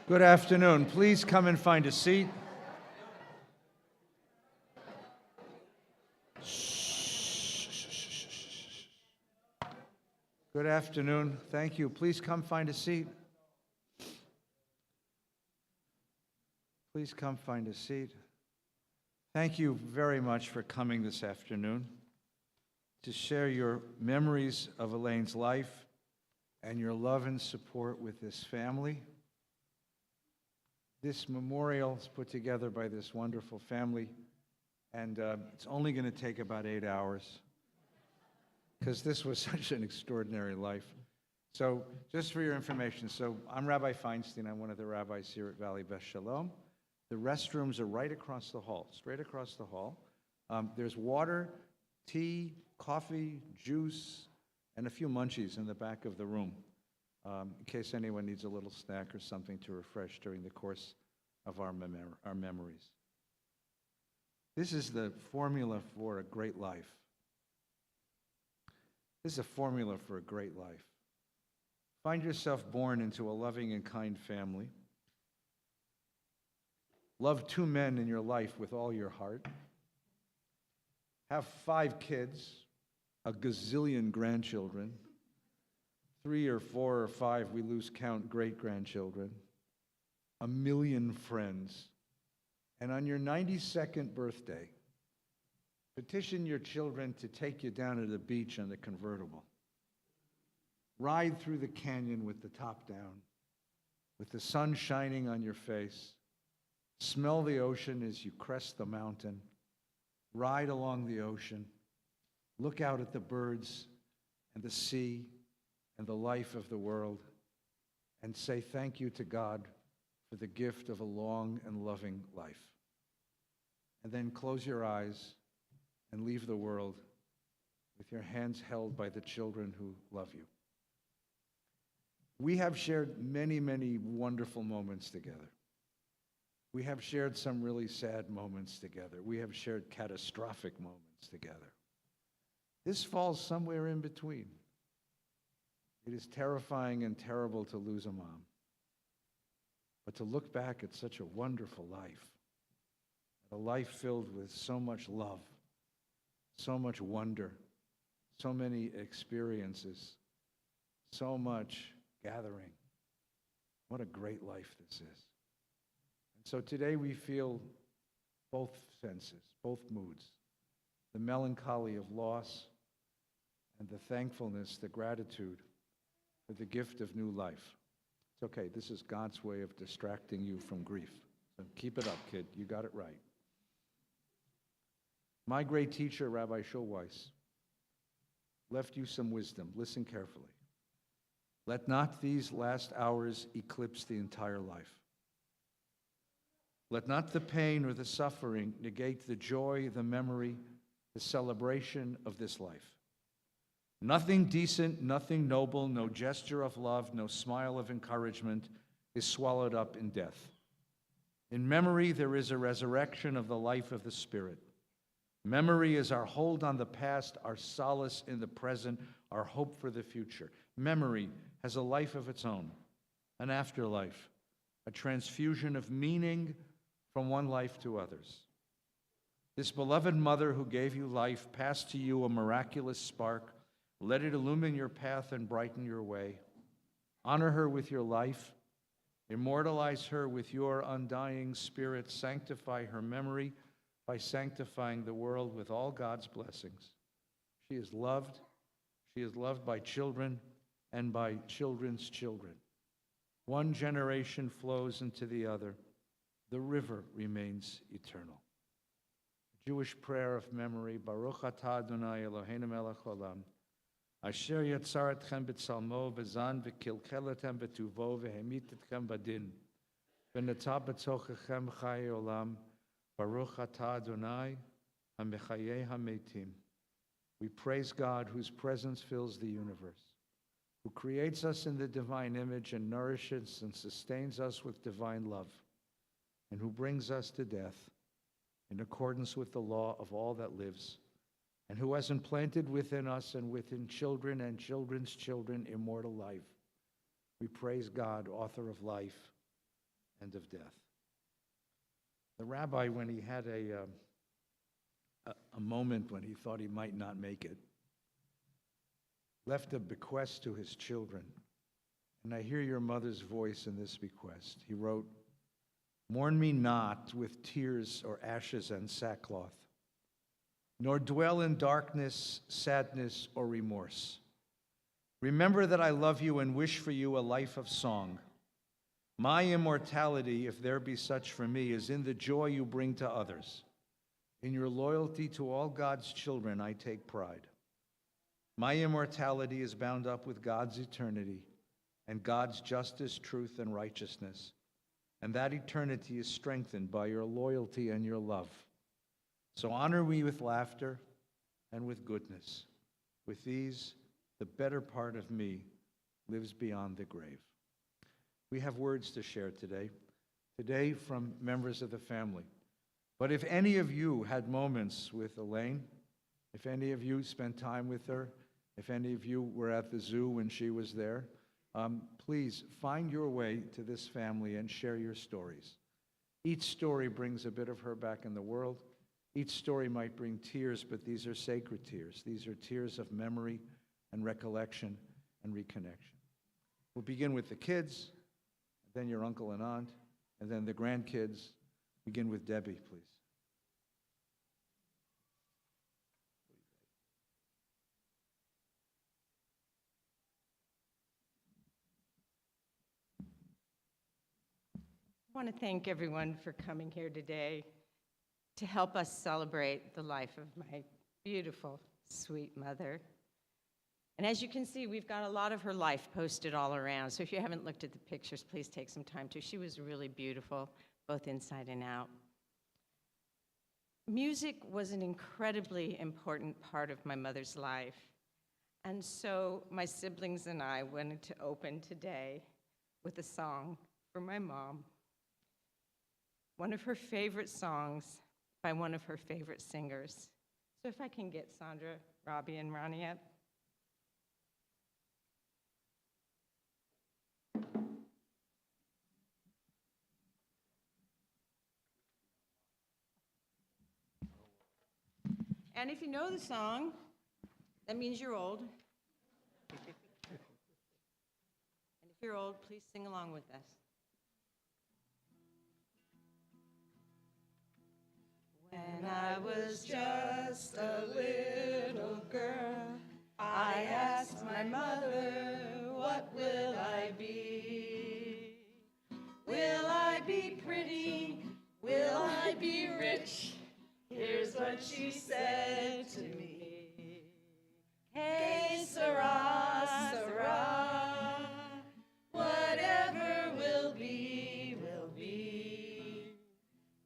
Good afternoon. Please come and find a seat. Good afternoon. Thank you. Please come find a seat. Please come find a seat. Thank you very much for coming this afternoon to share your memories of Elaine's life and your love and support with this family. This memorial is put together by this wonderful family, and it's only going to take about 8 hours because this was such an extraordinary life. So just for your information, I'm Rabbi Feinstein. I'm one of the rabbis here at Valley Beth Shalom. The restrooms are right across the hall, straight across the hall. There's water, tea, coffee, juice, and a few munchies in the back of the room, in case anyone needs a little snack or something to refresh during the course of our memories. This is the formula for a great life. This is a formula for a great life. Find yourself born into a loving and kind family. Love 2 men in your life with all your heart. Have 5 kids, a gazillion grandchildren, 3 or 4 or 5, we lose count, great-grandchildren, 1 million friends, and on your 92nd birthday, petition your children to take you down to the beach on the convertible. Ride through the canyon with the top down, with the sun shining on your face. Smell the ocean as you crest the mountain. Ride along the ocean. Look out at the birds and the sea and the life of the world, and say thank you to God for the gift of a long and loving life. And then close your eyes and leave the world with your hands held by the children who love you. We have shared many, many wonderful moments together. We have shared some really sad moments together. We have shared catastrophic moments together. This falls somewhere in between. It is terrifying and terrible to lose a mom. But to look back at such a wonderful life, a life filled with so much love, so much wonder, so many experiences, so much gathering. What a great life this is. And so today we feel both senses, both moods, the melancholy of loss and the thankfulness, the gratitude for the gift of new life. It's okay, this is God's way of distracting you from grief. So keep it up, kid, you got it right. My great teacher, Rabbi Schulweiss, left you some wisdom. Listen carefully. Let not these last hours eclipse the entire life. Let not the pain or the suffering negate the joy, the memory, the celebration of this life. Nothing decent, nothing noble, no gesture of love, no smile of encouragement is swallowed up in death. In memory, there is a resurrection of the life of the Spirit. Memory is our hold on the past, our solace in the present, our hope for the future. Memory has a life of its own, an afterlife, a transfusion of meaning from one life to others. This beloved mother who gave you life passed to you a miraculous spark. Let it illumine your path and brighten your way. Honor her with your life. Immortalize her with your undying spirit. Sanctify her memory by sanctifying the world with all God's blessings. She is loved. She is loved by children and by children's children. One generation flows into the other. The river remains eternal. Jewish prayer of memory. Baruch atah Adonai Eloheinu melech haolam. Asher yatzar etchem b'tzalmo v'zan v'kilchel b'tuvo v'hemit etchem b'din. V'natah b'tochechem chayei olam. Baruch atah Adonai hamechayei hametim. We praise God whose presence fills the universe, who creates us in the divine image and nourishes and sustains us with divine love, and who brings us to death in accordance with the law of all that lives, and who has implanted within us and within children and children's children immortal life. We praise God, author of life, and of death. The rabbi, when he had a moment when he thought he might not make it, left a bequest to his children. And I hear your mother's voice in this bequest. He wrote, "Mourn me not with tears or ashes and sackcloth, nor dwell in darkness, sadness, or remorse. Remember that I love you and wish for you a life of song. My immortality, if there be such for me, is in the joy you bring to others. In your loyalty to all God's children, I take pride. My immortality is bound up with God's eternity and God's justice, truth, and righteousness. And that eternity is strengthened by your loyalty and your love. So honor me with laughter and with goodness. With these, the better part of me lives beyond the grave." We have words to share today from members of the family. But if any of you had moments with Elaine, if any of you spent time with her, if any of you were at the zoo when she was there, please find your way to this family and share your stories. Each story brings a bit of her back in the world. Each story might bring tears, but these are sacred tears. These are tears of memory and recollection and reconnection. We'll begin with the kids, then your uncle and aunt, and then the grandkids. Begin with Debbie, please. I want to thank everyone for coming here today to help us celebrate the life of my beautiful, sweet mother. And as you can see, we've got a lot of her life posted all around. So if you haven't looked at the pictures, please take some time to. She was really beautiful, both inside and out. Music was an incredibly important part of my mother's life. And so my siblings and I wanted to open today with a song for my mom. One of her favorite songs by one of her favorite singers. So if I can get Sandra, Robbie, and Ronnie up. And if you know the song, that means you're old. And if you're old, please sing along with us. When I was just a little girl, I asked my mother, what will I be? Will I be pretty? Will I be rich? Here's what she said to me. Hey, Sarah, Sarah, whatever will be, will be.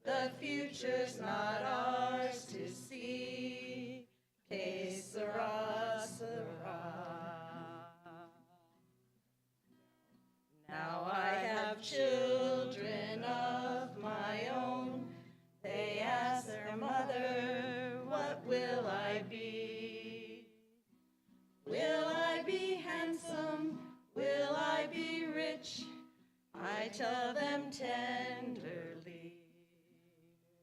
The future's not ours to see. Hey, Sarah, Sarah. Now I have children of my own. They ask their mother, what will I be? Will I be handsome? Will I be rich? I tell them tenderly.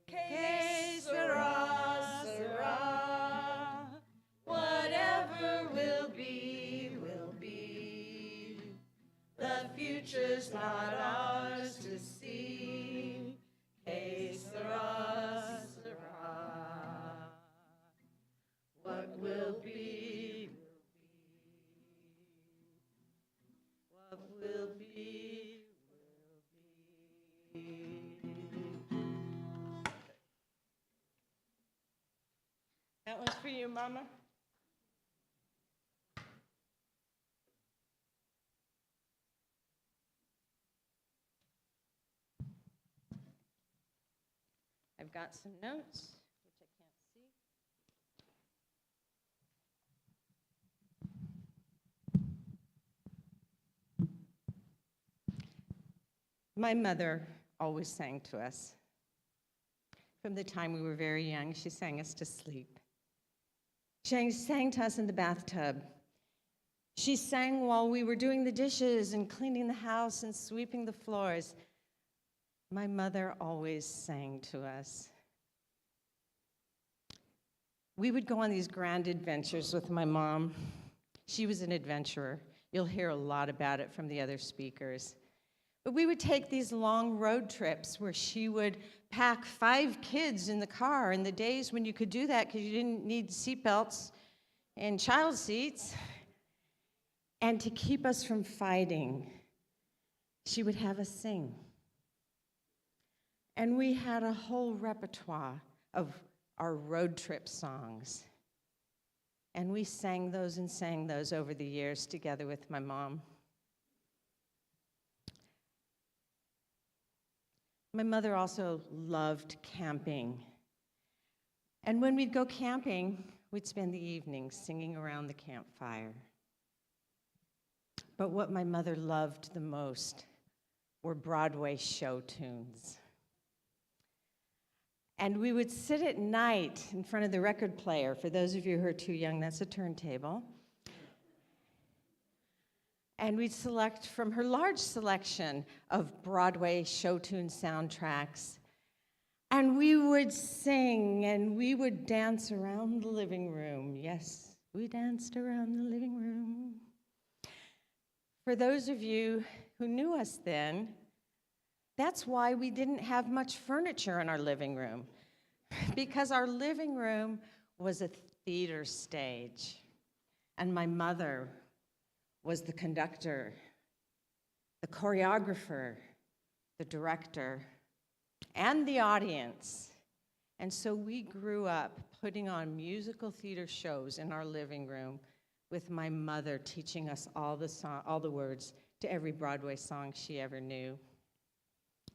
Que sera, sera. Whatever will be, will be. The future's not ours to see. Que sera, sera. What will be, what will be, will be. That one's for you, Mama. I've got some notes, which I can't see. My mother always sang to us. From the time we were very young, she sang us to sleep. She sang to us in the bathtub. She sang while we were doing the dishes and cleaning the house and sweeping the floors. My mother always sang to us. We would go on these grand adventures with my mom. She was an adventurer. You'll hear a lot about it from the other speakers. But we would take these long road trips where she would pack 5 kids in the car in the days when you could do that because you didn't need seatbelts and child seats. And to keep us from fighting, she would have us sing. And we had a whole repertoire of our road trip songs. And we sang those over the years together with my mom. My mother also loved camping. And when we'd go camping, we'd spend the evenings singing around the campfire. But what my mother loved the most were Broadway show tunes. And we would sit at night in front of the record player. For those of you who are too young, that's a turntable. And we'd select from her large selection of Broadway show tune soundtracks. And we would sing and we would dance around the living room. Yes, we danced around the living room. For those of you who knew us then, that's why we didn't have much furniture in our living room, because our living room was a theater stage, and my mother was the conductor, the choreographer, the director, and the audience. And so we grew up putting on musical theater shows in our living room with my mother teaching us all the words to every Broadway song she ever knew.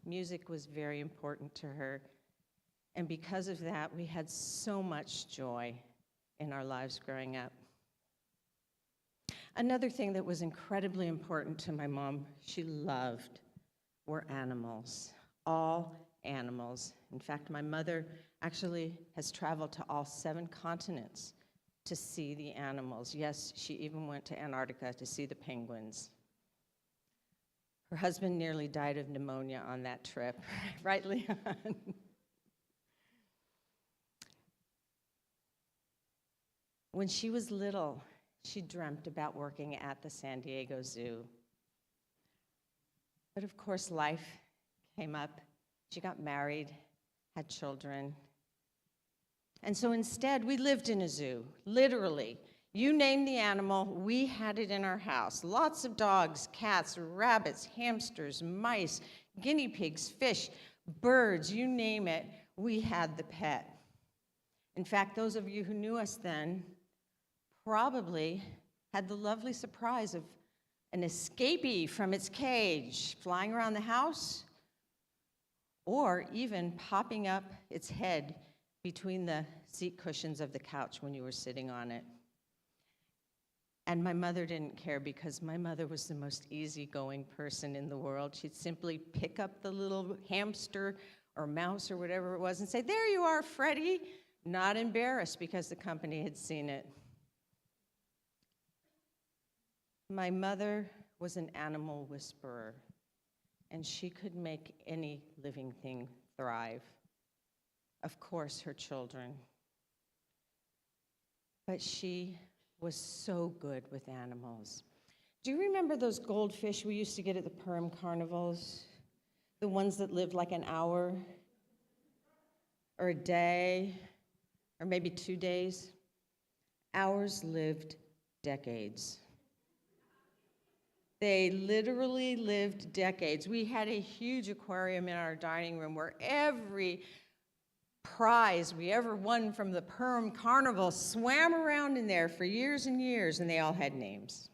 Music was very important to her, and because of that, we had so much joy in our lives growing up. Another thing that was incredibly important to my mom, she loved, were animals, all animals. In fact, my mother actually has traveled to all 7 continents to see the animals. Yes, she even went to Antarctica to see the penguins. Her husband nearly died of pneumonia on that trip, right, Leon? When she was little, she dreamt about working at the San Diego Zoo. But of course, life came up. She got married, had children. And so instead, we lived in a zoo, literally. You name the animal, we had it in our house. Lots of dogs, cats, rabbits, hamsters, mice, guinea pigs, fish, birds, you name it, we had the pet. In fact, those of you who knew us then probably had the lovely surprise of an escapee from its cage flying around the house, or even popping up its head between the seat cushions of the couch when you were sitting on it. And my mother didn't care, because my mother was the most easygoing person in the world. She'd simply pick up the little hamster or mouse or whatever it was and say, "There you are, Freddie," not embarrassed because the company had seen it. My mother was an animal whisperer, and she could make any living thing thrive. Of course, her children. But she was so good with animals. Do you remember those goldfish we used to get at the Perm carnivals? The ones that lived like an hour or a day or maybe 2 days? Ours lived decades. They literally lived decades. We had a huge aquarium in our dining room where every prize we ever won from the Perm Carnival swam around in there for years and years, and they all had names.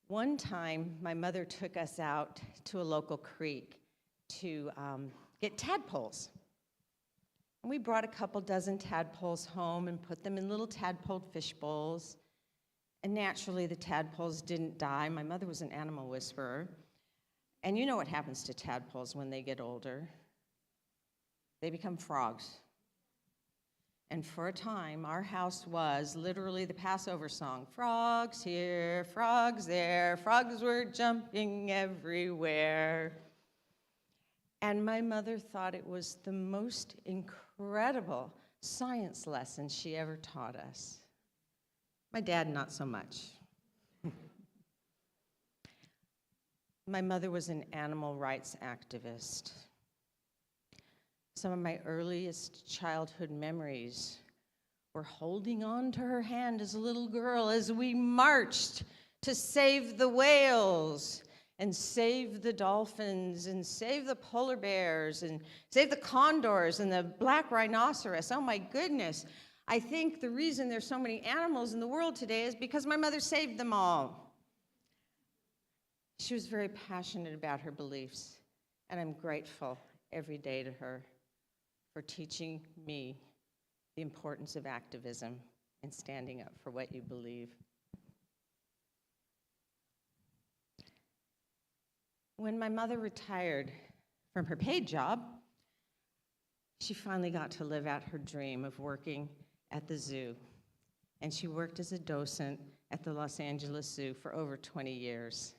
One time, my mother took us out to a local creek to get tadpoles. And we brought a couple dozen tadpoles home and put them in little tadpole fish bowls. And naturally, the tadpoles didn't die. My mother was an animal whisperer. And you know what happens to tadpoles when they get older. They become frogs. And for a time, our house was literally the Passover song. Frogs here, frogs there, frogs were jumping everywhere. And my mother thought it was the most incredible science lesson she ever taught us. My dad, not so much. My mother was an animal rights activist. Some of my earliest childhood memories were holding on to her hand as a little girl as we marched to save the whales and save the dolphins and save the polar bears and save the condors and the black rhinoceros. Oh my goodness. I think the reason there's so many animals in the world today is because my mother saved them all. She was very passionate about her beliefs, and I'm grateful every day to her for teaching me the importance of activism and standing up for what you believe. When my mother retired from her paid job, she finally got to live out her dream of working at the zoo. And she worked as a docent at the Los Angeles Zoo for over 20 years.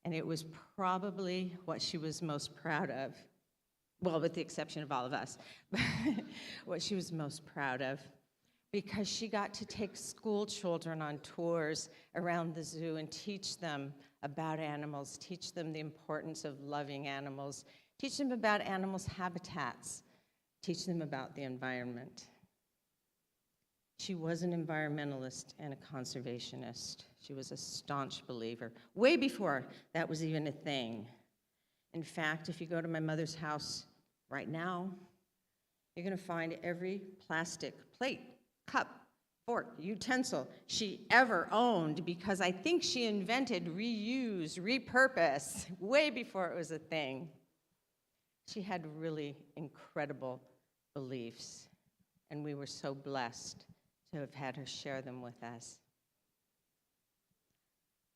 And it was probably what she was most proud of. Well, with the exception of all of us, what she was most proud of, because she got to take school children on tours around the zoo and teach them about animals, teach them the importance of loving animals, teach them about animals' habitats, teach them about the environment. She was an environmentalist and a conservationist. She was a staunch believer, way before that was even a thing. In fact, if you go to my mother's house right now, you're going to find every plastic plate, cup, fork, utensil she ever owned, because I think she invented reuse, repurpose, way before it was a thing. She had really incredible beliefs, and we were so blessed to have had her share them with us.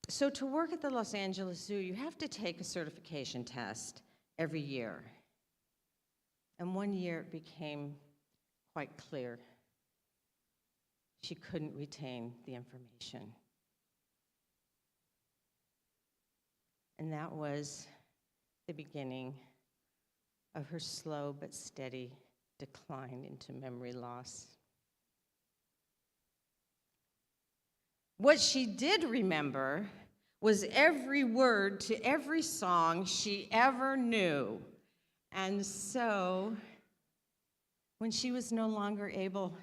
So to work at the Los Angeles Zoo, you have to take a certification test every year. And one year it became quite clear she couldn't retain the information. And that was the beginning of her slow but steady decline into memory loss. What she did remember was every word to every song she ever knew. And so, when she was no longer able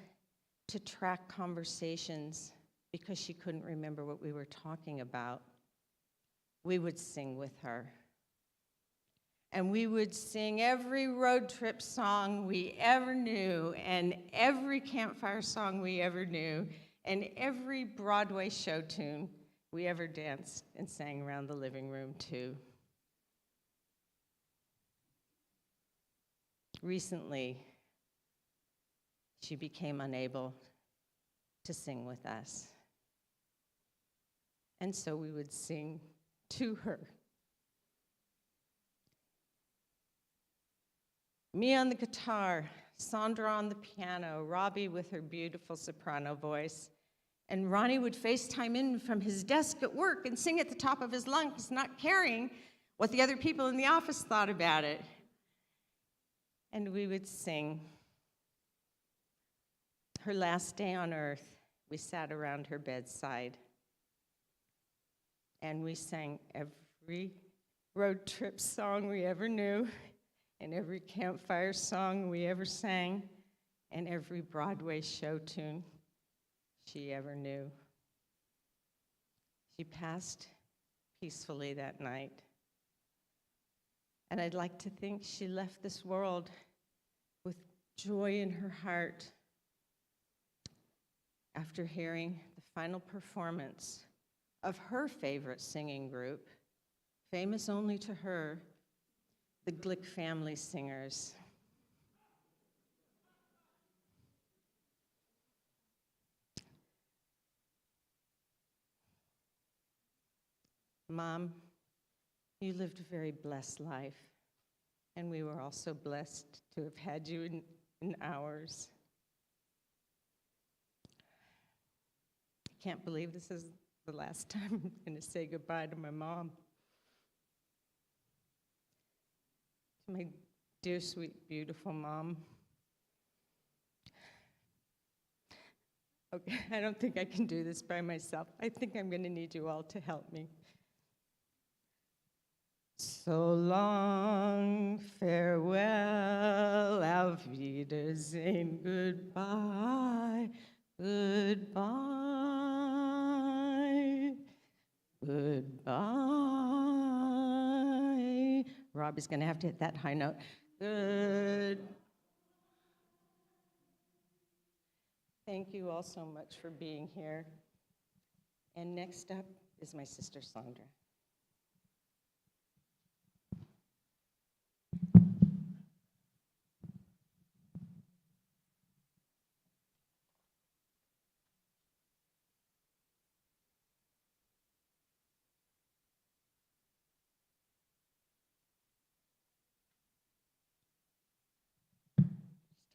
to track conversations because she couldn't remember what we were talking about, we would sing with her. And we would sing every road trip song we ever knew, and every campfire song we ever knew, and every Broadway show tune we ever danced and sang around the living room to. Recently, she became unable to sing with us. And so we would sing to her. Me on the guitar, Sandra on the piano, Robbie with her beautiful soprano voice, and Ronnie would FaceTime in from his desk at work and sing at the top of his lungs, not caring what the other people in the office thought about it. And we would sing. Her last day on earth, we sat around her bedside, and we sang every road trip song we ever knew, and every campfire song we ever sang, and every Broadway show tune she ever knew. She passed peacefully that night. And I'd like to think she left this world with joy in her heart after hearing the final performance of her favorite singing group, famous only to her, the Glick family singers. Mom, you lived a very blessed life, and we were also blessed to have had you in ours. can't believe this is the last time I'm going to say goodbye to my mom. To my dear, sweet, beautiful mom. Okay, I don't think I can do this by myself. I think I'm going to need you all to help me. So long, farewell, auf Wiedersehen, goodbye, goodbye, goodbye. Robbie's going to have to hit that high note. Good. Thank you all so much for being here. And next up is my sister Sandra.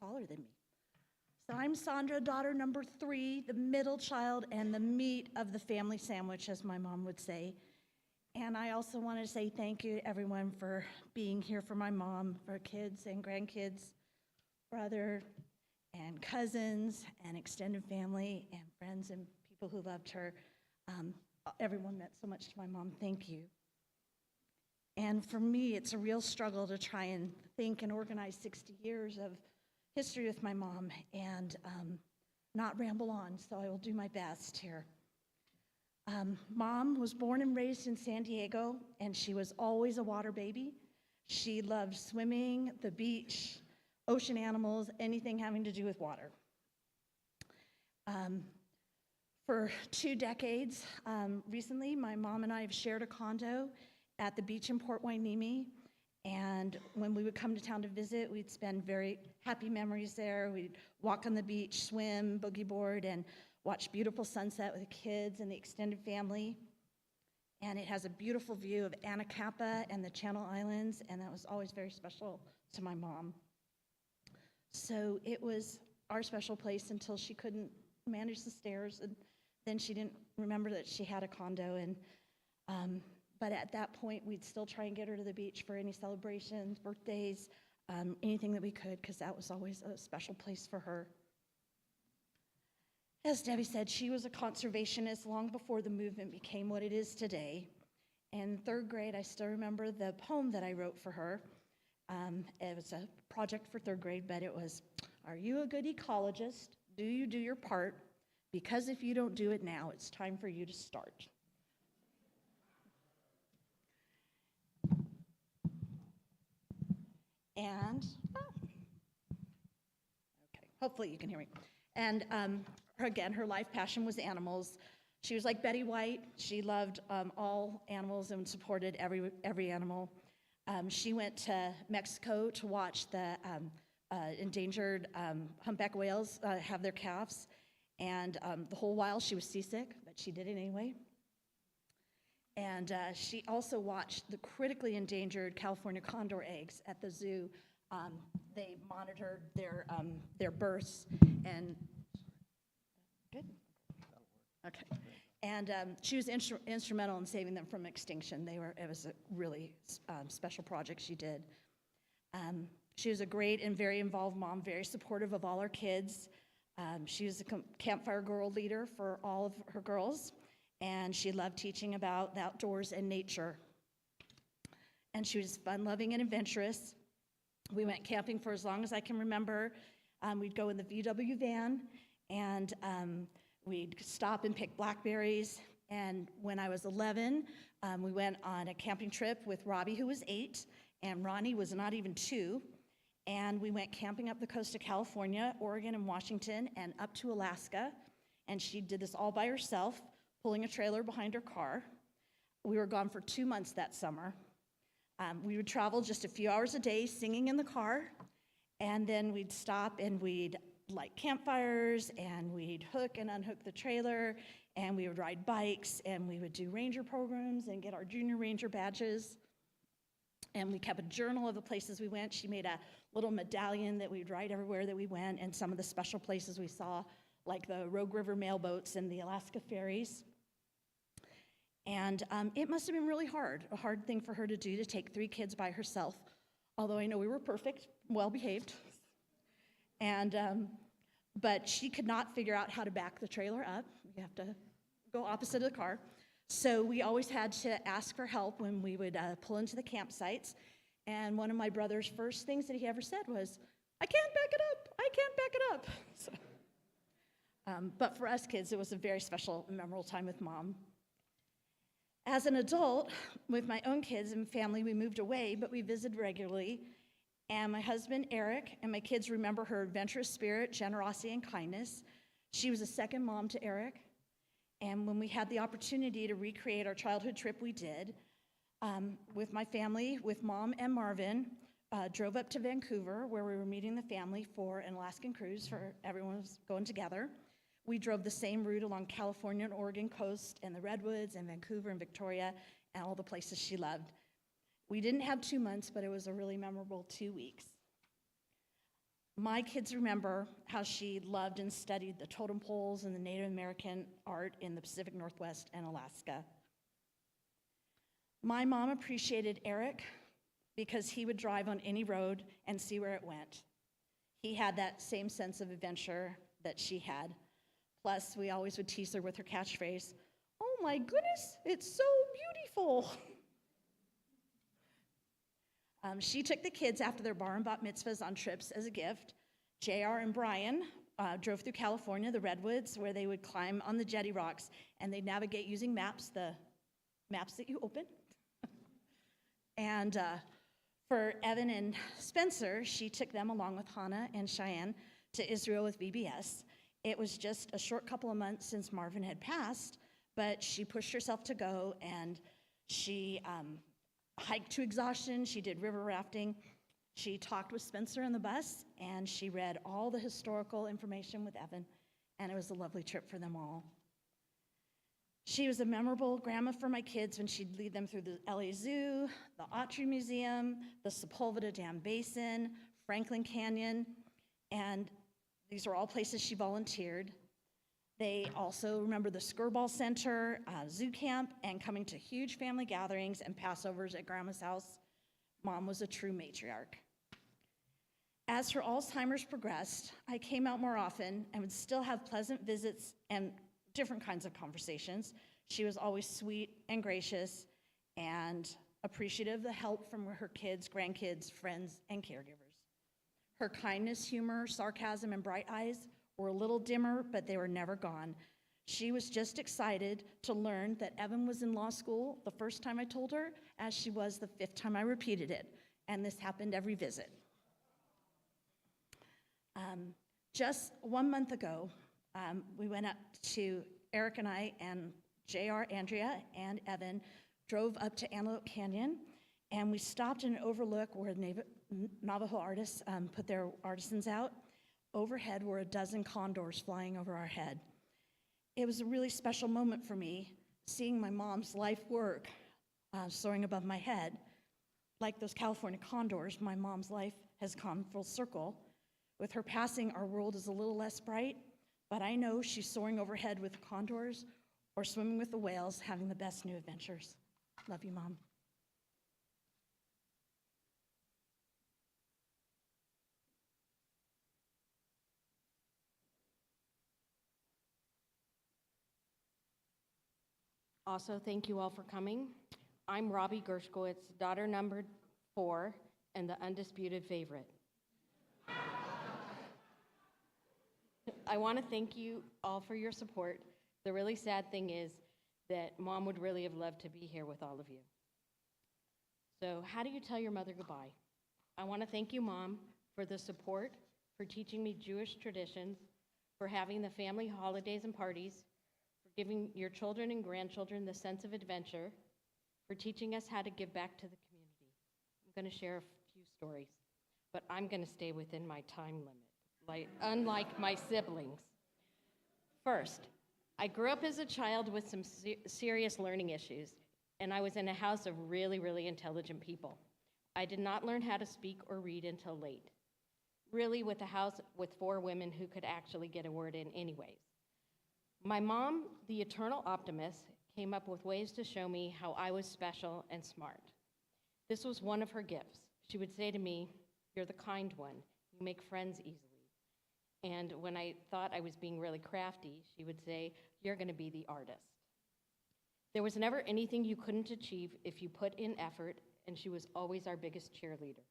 Taller than me. So I'm Sandra, daughter number 3, the middle child and the meat of the family sandwich, as my mom would say. And I also want to say thank you to everyone for being here for my mom, for kids and grandkids, brother and cousins and extended family and friends and people who loved her. Everyone meant so much to my mom. Thank you. And for me, it's a real struggle to try and think and organize 60 years of history with my mom and not ramble on, so I will do my best here. Mom was born and raised in San Diego, and she was always a water baby. She loved swimming, the beach, ocean animals, anything having to do with water. For 2 decades, recently, my mom and I have shared a condo at the beach in Port Hueneme. And when we would come to town to visit, we'd spend very happy memories there. We'd walk on the beach, swim, boogie board, and watch beautiful sunset with the kids and the extended family. And it has a beautiful view of Anacapa and the Channel Islands, and that was always very special to my mom. So it was our special place until she couldn't manage the stairs, and then she didn't remember that she had a condo. And but at that point, we'd still try and get her to the beach for any celebrations, birthdays, anything that we could, because that was always a special place for her. As Debbie said, she was a conservationist long before the movement became what it is today. In 3rd grade, I still remember the poem that I wrote for her. It was a project for 3rd grade, but it was, "Are you a good ecologist? Do you do your part? Because if you don't do it now, it's time for you to start." And, okay, hopefully you can hear me. And her life passion was animals. She was like Betty White. She loved all animals and supported every animal. She went to Mexico to watch the endangered humpback whales have their calves. And the whole while she was seasick, but she did it anyway. And she also watched the critically endangered California condor eggs at the zoo. They monitored their births and good. Okay. And she was instrumental in saving them from extinction. It was a really special project she did. She was a great and very involved mom, very supportive of all her kids. She was a campfire girl leader for all of her girls. And she loved teaching about the outdoors and nature. And she was fun-loving and adventurous. We went camping for as long as I can remember. We'd go in the VW van, and we'd stop and pick blackberries. And when I was 11, we went on a camping trip with Robbie, who was 8, and Ronnie was not even 2. And we went camping up the coast of California, Oregon, and Washington, and up to Alaska. And she did this all by herself, pulling a trailer behind her car. We were gone for 2 months that summer. We would travel just a few hours a day singing in the car, and then we'd stop and we'd light campfires, and we'd hook and unhook the trailer, and we would ride bikes, and we would do ranger programs and get our junior ranger badges. And we kept a journal of the places we went. She made a little medallion that we'd write everywhere that we went and some of the special places we saw, like the Rogue River mailboats and the Alaska ferries. And it must have been really hard, a hard thing for her to do, to take 3 kids by herself, although I know we were perfect, well-behaved. And, but she could not figure out how to back the trailer up. We have to go opposite of the car. So we always had to ask for help when we would pull into the campsites. And one of my brother's first things that he ever said was, "I can't back it up, I can't back it up." So, but for us kids, it was a very special and memorable time with Mom. As an adult, with my own kids and family, we moved away, but we visited regularly. And my husband, Eric, and my kids remember her adventurous spirit, generosity, and kindness. She was a second mom to Eric. And when we had the opportunity to recreate our childhood trip, we did. With my family, with Mom and Marvin, drove up to Vancouver, where we were meeting the family for an Alaskan cruise, for everyone was going together. We drove the same route along California and Oregon coast and the Redwoods and Vancouver and Victoria and all the places she loved. We didn't have 2 months, but it was a really memorable 2 weeks. My kids remember how she loved and studied the totem poles and the Native American art in the Pacific Northwest and Alaska. My mom appreciated Eric because he would drive on any road and see where it went. He had that same sense of adventure that she had. Plus, we always would tease her with her catchphrase, "Oh my goodness, it's so beautiful." She took the kids after their bar and bat mitzvahs on trips as a gift. JR and Brian drove through California, the Redwoods, where they would climb on the jetty rocks, and they'd navigate using maps, the maps that you open. And for Evan and Spencer, she took them along with Hannah and Cheyenne to Israel with VBS. It was just a short couple of months since Marvin had passed, but she pushed herself to go, and she hiked to exhaustion. She did river rafting. She talked with Spencer on the bus, and she read all the historical information with Evan, and it was a lovely trip for them all. She was a memorable grandma for my kids when she'd lead them through the LA Zoo, the Autry Museum, the Sepulveda Dam Basin, Franklin Canyon, and these are all places she volunteered. They also remember the Skirball Center, Zoo Camp, and coming to huge family gatherings and Passovers at Grandma's house. Mom was a true matriarch. As her Alzheimer's progressed, I came out more often and would still have pleasant visits and different kinds of conversations. She was always sweet and gracious and appreciative of the help from her kids, grandkids, friends, and caregivers. Her kindness, humor, sarcasm, and bright eyes were a little dimmer, but they were never gone. She was just excited to learn that Evan was in law school the first time I told her, as she was the 5th time I repeated it, and this happened every visit. Just 1 month ago, we went up to, Eric and I and JR, Andrea, and Evan drove up to Antelope Canyon, and we stopped in an overlook where Navajo artists put their artisans out. Overhead were a dozen condors flying over our head. It was a really special moment for me, seeing my mom's life work soaring above my head. Like those California condors, my mom's life has come full circle. With her passing, our world is a little less bright, but I know she's soaring overhead with condors or swimming with the whales, having the best new adventures. Love you, Mom. Also, thank you all for coming. I'm Robbie Gershkowitz, daughter number 4 and the undisputed favorite. I want to thank you all for your support. The really sad thing is that Mom would really have loved to be here with all of you. So how do you tell your mother goodbye? I want to thank you, Mom, for the support, for teaching me Jewish traditions, for having the family holidays and parties, for giving your children and grandchildren the sense of adventure, for teaching us how to give back to the community. I'm going to share a few stories, but I'm going to stay within my time limit, unlike my siblings. First, I grew up as a child with some serious learning issues, and I was in a house of really, really intelligent people. I did not learn how to speak or read until late. really with a house with 4 women who could actually get a word in anyways. My mom, the eternal optimist, came up with ways to show me how I was special and smart. This was one of her gifts. She would say to me, "You're the kind one. You make friends easily." And when I thought I was being really crafty, she would say, "You're going to be the artist." There was never anything you couldn't achieve if you put in effort, and she was always our biggest cheerleader.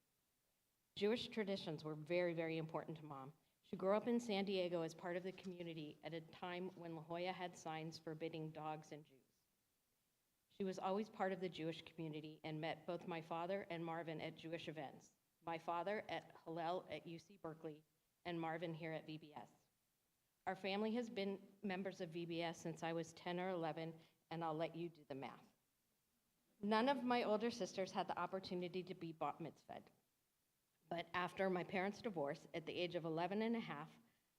Jewish traditions were very, very important to Mom. She grew up in San Diego as part of the community at a time when La Jolla had signs forbidding dogs and Jews. She was always part of the Jewish community and met both my father and Marvin at Jewish events. My father at Hillel at UC Berkeley and Marvin here at VBS. Our family has been members of VBS since I was 10 or 11, and I'll let you do the math. None of my older sisters had the opportunity to be bat mitzvahed. But after my parents' divorce at the age of 11 and a half,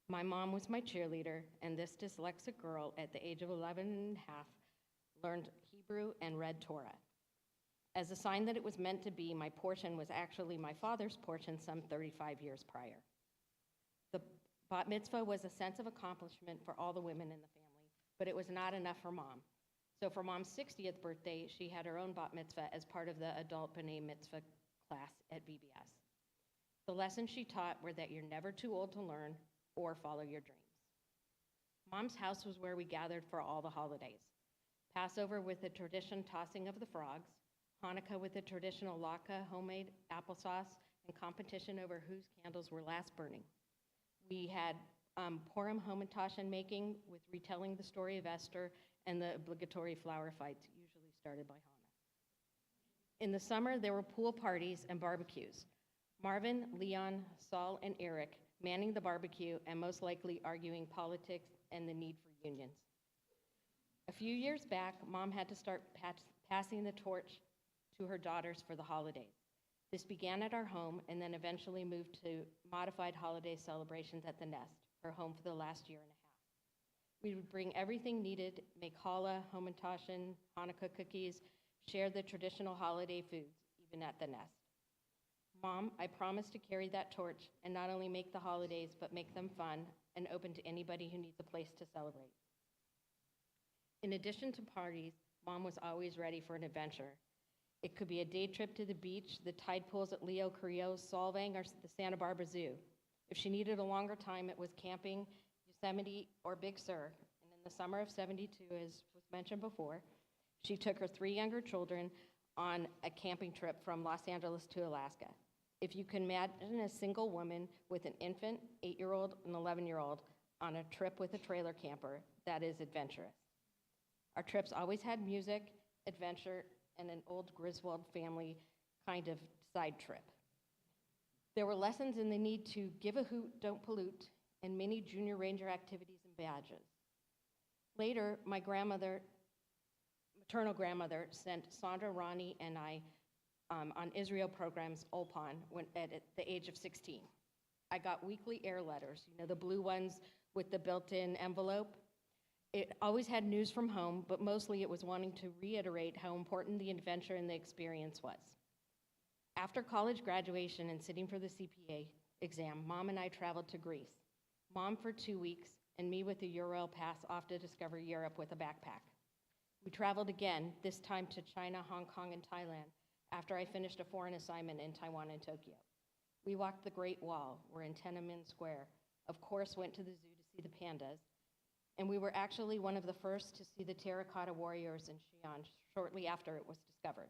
my mom was my cheerleader, and this dyslexic girl at the age of 11 and a half learned Hebrew and read Torah. As a sign that it was meant to be, my portion was actually my father's portion some 35 years prior. The bat mitzvah was a sense of accomplishment for all the women in the family, but it was not enough for Mom. So for Mom's 60th birthday, she had her own bat mitzvah as part of the adult B'nai Mitzvah class at VBS. The lessons she taught were that you're never too old to learn or follow your dreams. Mom's house was where we gathered for all the holidays. Passover with the tradition tossing of the frogs, Hanukkah with the traditional latke, homemade applesauce, and competition over whose candles were last burning. We had Purim Hamantaschen making with retelling the story of Esther and the obligatory flower fights, usually started by Hannah. In the summer, there were pool parties and barbecues. Marvin, Leon, Saul, and Eric manning the barbecue and most likely arguing politics and the need for unions. A few years back, Mom had to start passing the torch to her daughters for the holidays. This began at our home and then eventually moved to modified holiday celebrations at the Nest, her home for the last year and a half. We would bring everything needed, make challah, Hamantaschen, Hanukkah cookies, share the traditional holiday foods, even at the Nest. Mom, I promise to carry that torch and not only make the holidays, but make them fun and open to anybody who needs a place to celebrate. In addition to parties, Mom was always ready for an adventure. It could be a day trip to the beach, the tide pools at Leo Carrillo's, Solvang, or the Santa Barbara Zoo. If she needed a longer time, it was camping, Yosemite, or Big Sur. And in the summer of '72, as was mentioned before, she took her 3 younger children on a camping trip from Los Angeles to Alaska. If you can imagine a single woman with an infant, 8-year-old, and 11-year-old on a trip with a trailer camper, that is adventurous. Our trips always had music, adventure, and an old Griswold family kind of side trip. There were lessons in the need to give a hoot, don't pollute, and many junior ranger activities and badges. Later, my maternal grandmother sent Sandra, Ronnie, and I on Israel programs, Ulpan, at the age of 16. I got weekly air letters, the blue ones with the built-in envelope. It always had news from home, but mostly it was wanting to reiterate how important the adventure and the experience was. After college graduation and sitting for the CPA exam, Mom and I traveled to Greece. Mom for 2 weeks, and me with a Eurail pass off to discover Europe with a backpack. We traveled again, this time to China, Hong Kong, and Thailand, after I finished a foreign assignment in Taiwan and Tokyo. We walked the Great Wall, were in Tiananmen Square, of course went to the zoo to see the pandas, and we were actually one of the first to see the terracotta warriors in Xi'an shortly after it was discovered.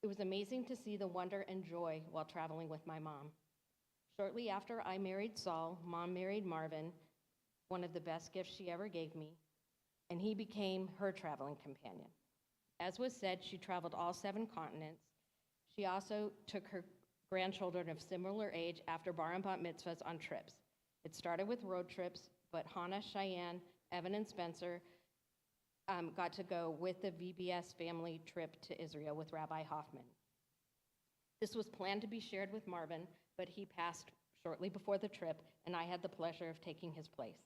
It was amazing to see the wonder and joy while traveling with my mom. Shortly after I married Saul, Mom married Marvin, one of the best gifts she ever gave me, and he became her traveling companion. As was said, she traveled all 7 continents. She also took her grandchildren of similar age after bar and bat mitzvahs on trips. It started with road trips, but Hannah, Cheyenne, Evan, and Spencer got to go with the VBS family trip to Israel with Rabbi Hoffman. This was planned to be shared with Marvin, but he passed shortly before the trip, and I had the pleasure of taking his place.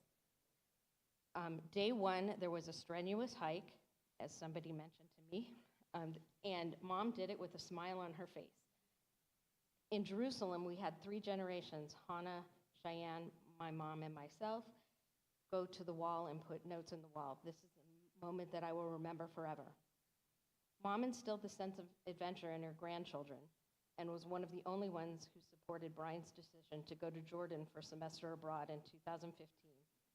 Day 1, there was a strenuous hike, as somebody mentioned to me, and Mom did it with a smile on her face. In Jerusalem, we had 3 generations, Hannah, Cheyenne, my mom, and myself, go to the wall and put notes in the wall. This is a moment that I will remember forever. Mom instilled the sense of adventure in her grandchildren and was one of the only ones who supported Brian's decision to go to Jordan for a semester abroad in 2015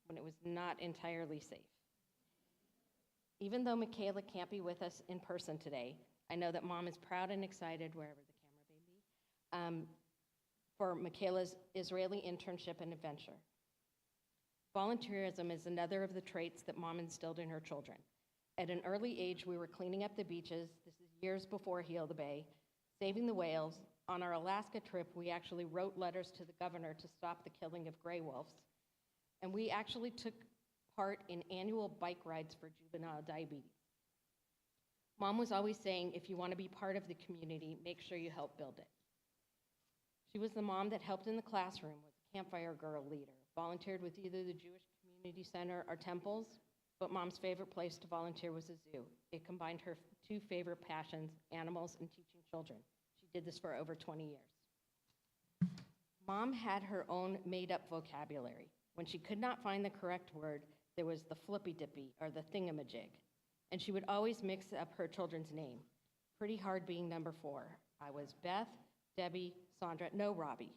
when it was not entirely safe. Even though Michaela can't be with us in person today, I know that Mom is proud and excited, wherever the camera may be, for Michaela's Israeli internship and adventure. Volunteerism is another of the traits that Mom instilled in her children. At an early age, we were cleaning up the beaches. This is years before Heal the Bay, saving the whales. On our Alaska trip, we actually wrote letters to the governor to stop the killing of gray wolves. And we actually took part in annual bike rides for juvenile diabetes. Mom was always saying, if you want to be part of the community, make sure you help build it. She was the mom that helped in the classroom, was a campfire girl leader, volunteered with either the Jewish Community Center or temples, but Mom's favorite place to volunteer was a zoo. It combined her 2 favorite passions, animals and teaching children. She did this for over 20 years. Mom had her own made-up vocabulary. When she could not find the correct word, there was the flippy-dippy or the thingamajig. And she would always mix up her children's name. Pretty hard being number 4. I was Beth, Debbie, Sandra, no Robbie.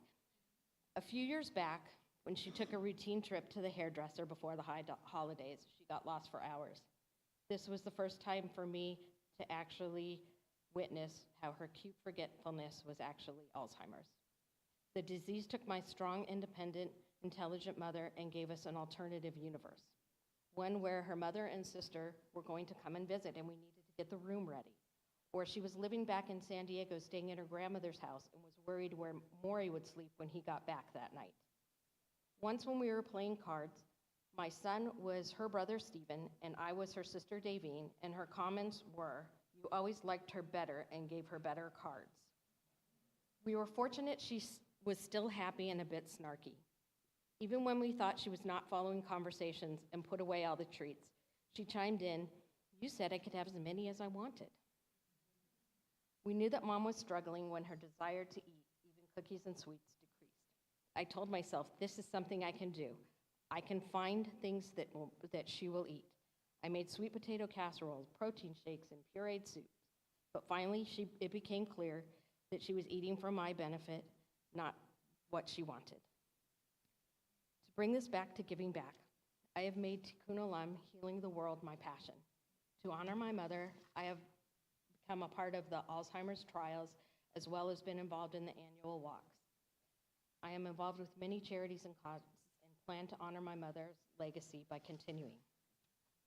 A few years back, when she took a routine trip to the hairdresser before the holidays, she got lost for hours. This was the first time for me to actually witness how her cute forgetfulness was actually Alzheimer's. The disease took my strong, independent, intelligent mother and gave us an alternative universe, one where her mother and sister were going to come and visit and we needed to get the room ready. Or she was living back in San Diego, staying at her grandmother's house and was worried where Maury would sleep when he got back that night. Once when we were playing cards, my son was her brother Stephen and I was her sister Davine, and her comments were, "You always liked her better and gave her better cards." We were fortunate she was still happy and a bit snarky. Even when we thought she was not following conversations and put away all the treats, she chimed in, "You said I could have as many as I wanted." We knew that Mom was struggling when her desire to eat, even cookies and sweets, decreased. I told myself, this is something I can do. I can find things that she will eat. I made sweet potato casseroles, protein shakes, and pureed soups. But finally, it became clear that she was eating for my benefit, not what she wanted. To bring this back to giving back, I have made Tikkun Olam, healing the world, my passion. To honor my mother, I have become a part of the Alzheimer's trials, as well as been involved in the annual walks. I am involved with many charities and causes and plan to honor my mother's legacy by continuing.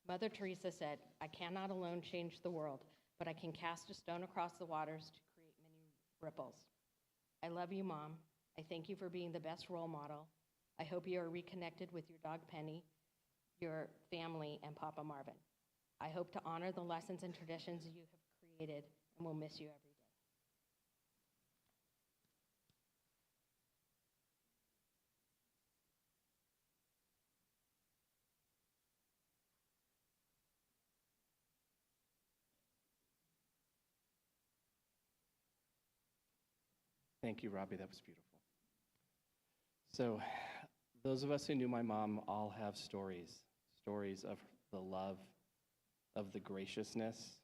Mother Teresa said, "I cannot alone change the world, but I can cast a stone across the waters to create many ripples." I love you, Mom. I thank you for being the best role model. I hope you are reconnected with your dog Penny, your family, and Papa Marvin. I hope to honor the lessons and traditions you have created and will miss you every day. Thank you, Robbie. That was beautiful. So, those of us who knew my mom all have stories of the love, of the graciousness,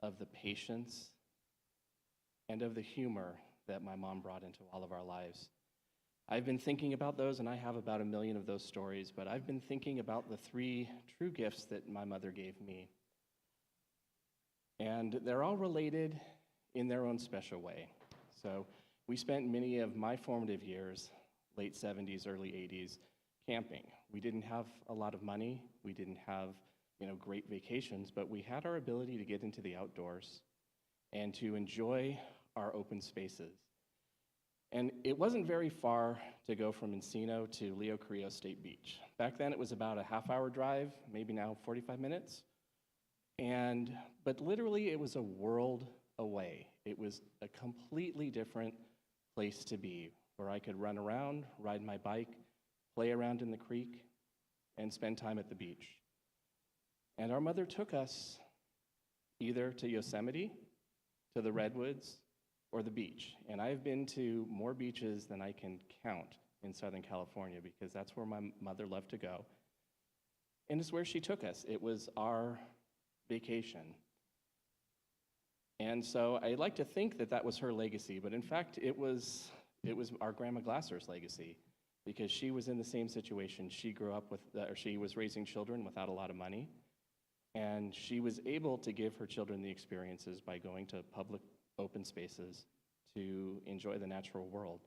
of the patience, and of the humor that my mom brought into all of our lives. I've been thinking about those, and I have about 1 million of those stories, but I've been thinking about the 3 true gifts that my mother gave me. And they're all related in their own special way. So we spent many of my formative years, late 70s, early 80s, camping. We didn't have a lot of money. We didn't have, great vacations, but we had our ability to get into the outdoors and to enjoy our open spaces. And it wasn't very far to go from Encino to Leo Carrillo State Beach. Back then, it was about a half-hour drive, maybe now 45 minutes. But literally, it was a world away. It was a completely different place to be, where I could run around, ride my bike, play around in the creek, and spend time at the beach. And our mother took us either to Yosemite, to the Redwoods, or the beach. And I've been to more beaches than I can count in Southern California because that's where my mother loved to go. And it's where she took us. It was our vacation. And so I like to think that that was her legacy, but in fact, it was our Grandma Glasser's legacy because she was in the same situation. She grew up with, or she was raising children without a lot of money, and she was able to give her children the experiences by going to public open spaces to enjoy the natural world.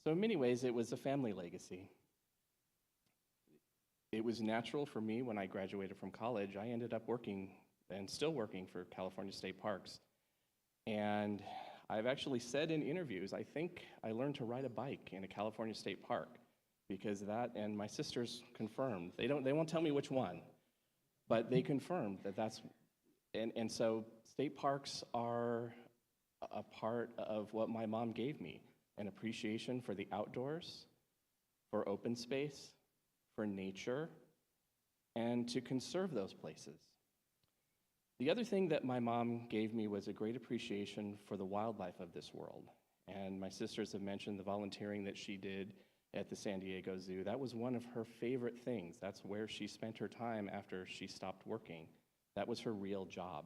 So in many ways, it was a family legacy. It was natural for me when I graduated from college. I ended up working and still working for California State Parks. And I've actually said in interviews, I think I learned to ride a bike in a California State Park because that, and my sisters confirmed. They won't tell me which one, but they confirmed that that's, and so state parks are a part of what my mom gave me, an appreciation for the outdoors, for open space, for nature, and to conserve those places. The other thing that my mom gave me was a great appreciation for the wildlife of this world. And my sisters have mentioned the volunteering that she did at the San Diego Zoo. That was one of her favorite things. That's where she spent her time after she stopped working. That was her real job,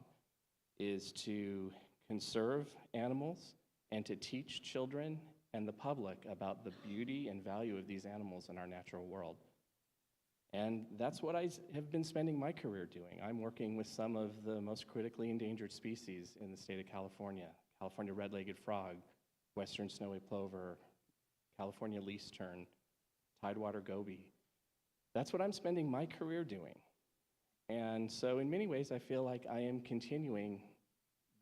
is to conserve animals and to teach children and the public about the beauty and value of these animals in our natural world. And that's what I have been spending my career doing. I'm working with some of the most critically endangered species in the state of California: California red-legged frog, western snowy plover, California least tern, tidewater goby. That's what I'm spending my career doing. And so in many ways, I feel like I am continuing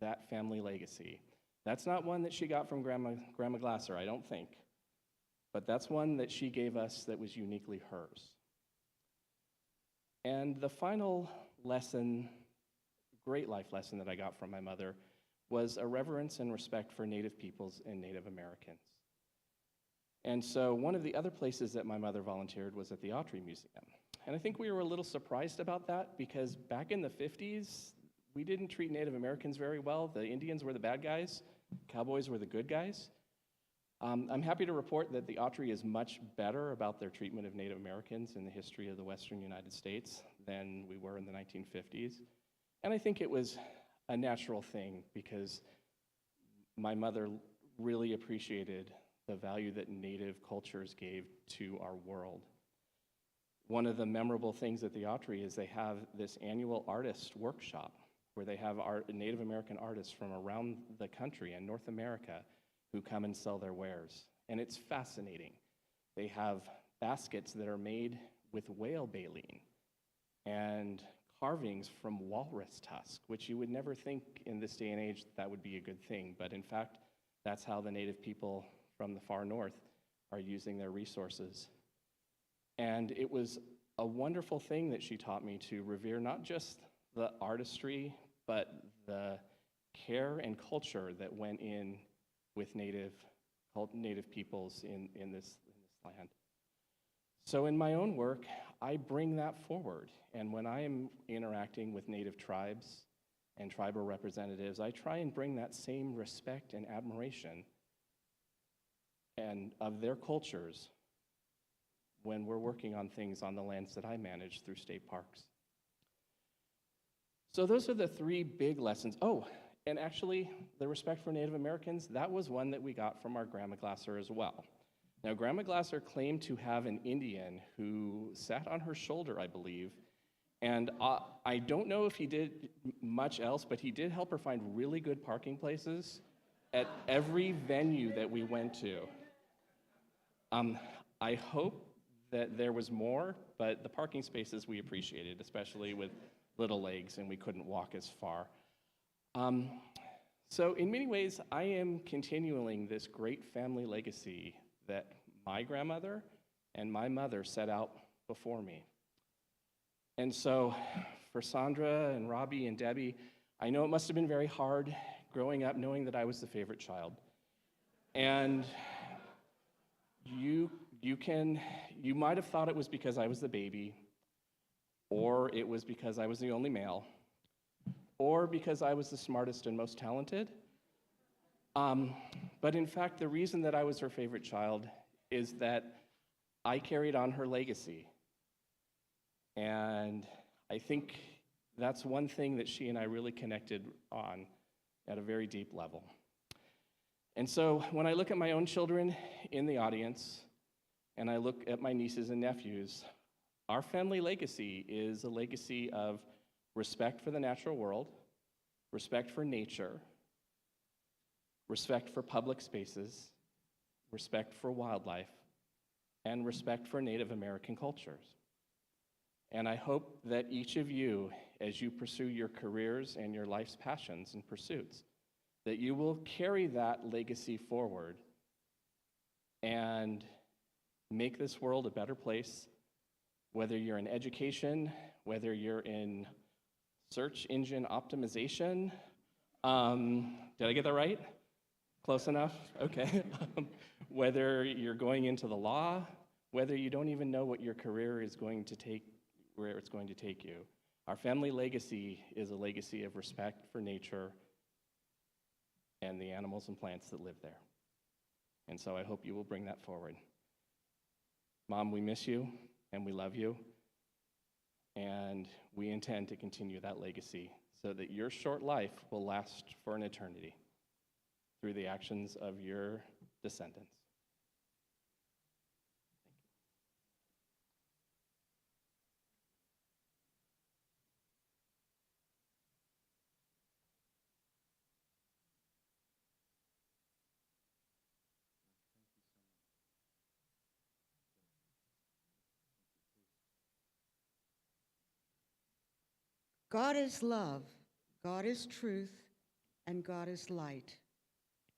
that family legacy. That's not one that she got from Grandma Glasser, I don't think. But that's one that she gave us that was uniquely hers. And the final lesson, great life lesson that I got from my mother, was a reverence and respect for Native peoples and Native Americans. And so one of the other places that my mother volunteered was at the Autry Museum. And I think we were a little surprised about that because back in the 50s, we didn't treat Native Americans very well. The Indians were the bad guys, cowboys were the good guys. I'm happy to report that the Autry is much better about their treatment of Native Americans in the history of the Western United States than we were in the 1950s. And I think it was a natural thing because my mother really appreciated the value that Native cultures gave to our world. One of the memorable things at the Autry is they have this annual artist workshop where they have Native American artists from around the country and North America who come and sell their wares. And it's fascinating. They have baskets that are made with whale baleen and carvings from walrus tusk, which you would never think in this day and age that would be a good thing. But in fact, that's how the Native people from the far north are using their resources. And it was a wonderful thing that she taught me to revere not just the artistry, but the care and culture that went in with Native peoples in this land. So in my own work, I bring that forward. And when I am interacting with Native tribes and tribal representatives, I try and bring that same respect and admiration and of their cultures when we're working on things on the lands that I manage through state parks. So those are the three big lessons. Oh, and actually, the respect for Native Americans, that was one that we got from our Grandma Glasser as well. Now, Grandma Glasser claimed to have an Indian who sat on her shoulder, I believe, and I don't know if he did much else, but he did help her find really good parking places at every venue that we went to. I hope that there was more, but the parking spaces we appreciated, especially with little legs and we couldn't walk as far. So in many ways, I am continuing this great family legacy that my grandmother and my mother set out before me. And so for Sandra and Robbie and Debbie, I know it must have been very hard growing up knowing that I was the favorite child. And you might have thought it was because I was the baby, or it was because I was the only male, or because I was the smartest and most talented. But in fact, the reason that I was her favorite child is that I carried on her legacy. And I think that's one thing that she and I really connected on at a very deep level. And so when I look at my own children in the audience, and I look at my nieces and nephews, our family legacy is a legacy of respect for the natural world, respect for nature, respect for public spaces, respect for wildlife, and respect for Native American cultures. And I hope that each of you, as you pursue your careers and your life's passions and pursuits, that you will carry that legacy forward and make this world a better place, whether you're in education, whether you're in search engine optimization. Did I get that right? Close enough? Okay. Whether you're going into the law, whether you don't even know what your career is going to take, where it's going to take you. Our family legacy is a legacy of respect for nature and the animals and plants that live there. And so I hope you will bring that forward. Mom, we miss you and we love you. And we intend to continue that legacy so that your short life will last for an eternity through the actions of your descendants. God is love, God is truth, and God is light.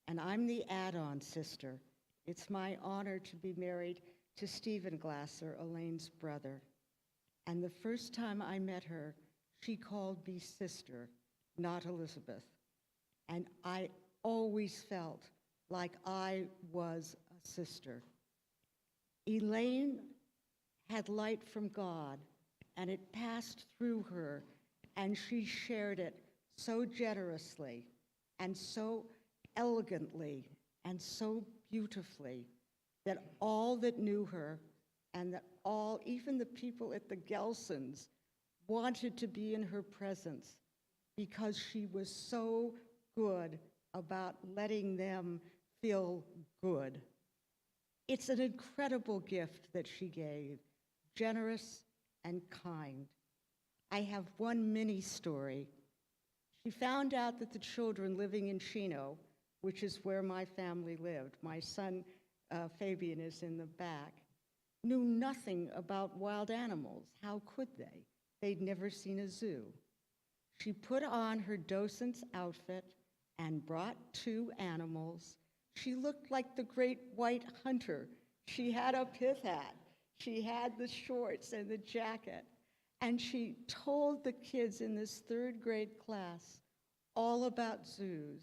And I'm the add-on sister. It's my honor to be married to Stephen Glasser, Elaine's brother. And the first time I met her, she called me sister, not Elizabeth. And I always felt like I was a sister. Elaine had light from God, and it passed through her, and she shared it so generously and so elegantly and so beautifully that all that knew her and that all, even the people at the Gelsons, wanted to be in her presence because she was so good about letting them feel good. It's an incredible gift that she gave, generous and kind. I have one mini story. She found out that the children living in Chino, which is where my family lived, my son Fabian is in the back, knew nothing about wild animals. How could they? They'd never seen a zoo. She put on her docent's outfit and brought 2 animals. She looked like the great white hunter. She had a pith hat. She had the shorts and the jacket. And she told the kids in this 3rd grade class all about zoos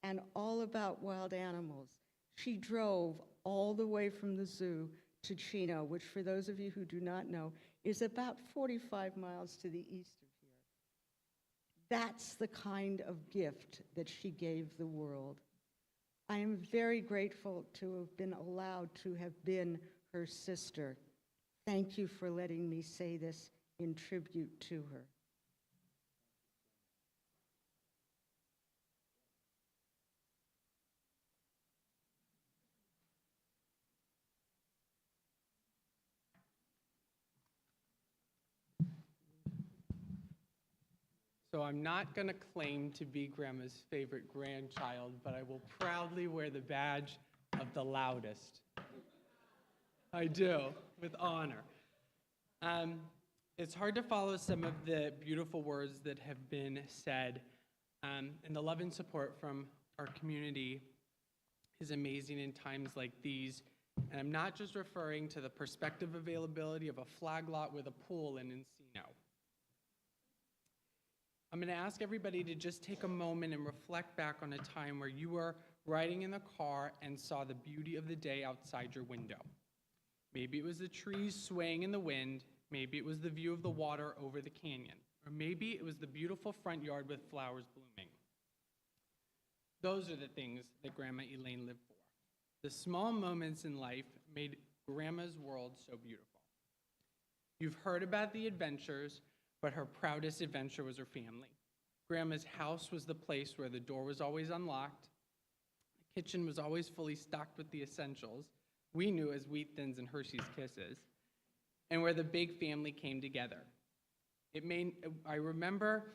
and all about wild animals. She drove all the way from the zoo to Chino, which for those of you who do not know, is about 45 miles to the east of here. That's the kind of gift that she gave the world. I am very grateful to have been allowed to have been her sister. Thank you for letting me say this in tribute to her. So I'm not going to claim to be Grandma's favorite grandchild, but I will proudly wear the badge of the loudest. I do, with honor. It's hard to follow some of the beautiful words that have been said, and the love and support from our community is amazing in times like these. And I'm not just referring to the perspective availability of a flag lot with a pool in Encino. I'm going to ask everybody to just take a moment and reflect back on a time where you were riding in the car and saw the beauty of the day outside your window. Maybe it was the trees swaying in the wind. Maybe it was the view of the water over the canyon. Or maybe it was the beautiful front yard with flowers blooming. Those are the things that Grandma Elaine lived for. The small moments in life made Grandma's world so beautiful. You've heard about the adventures, but her proudest adventure was her family. Grandma's house was the place where the door was always unlocked, the kitchen was always fully stocked with the essentials we knew as Wheat Thins and Hershey's Kisses, and where the big family came together. I remember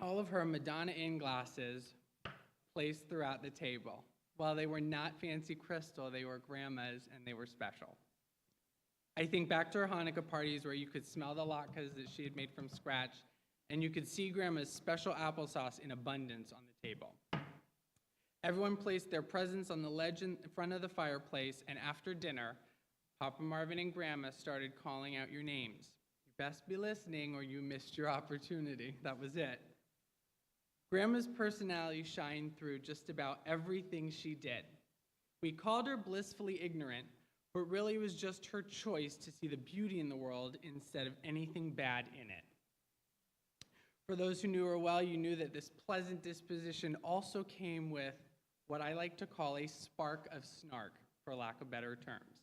all of her Madonna Inn glasses placed throughout the table. While they were not fancy crystal, they were Grandma's and they were special. I think back to her Hanukkah parties where you could smell the latkes that she had made from scratch, and you could see Grandma's special applesauce in abundance on the table. Everyone placed their presents on the ledge in front of the fireplace, and after dinner, Papa Marvin and Grandma started calling out your names. You best be listening or you missed your opportunity. That was it. Grandma's personality shined through just about everything she did. We called her blissfully ignorant, but really it was just her choice to see the beauty in the world instead of anything bad in it. For those who knew her well, you knew that this pleasant disposition also came with what I like to call a spark of snark, for lack of better terms.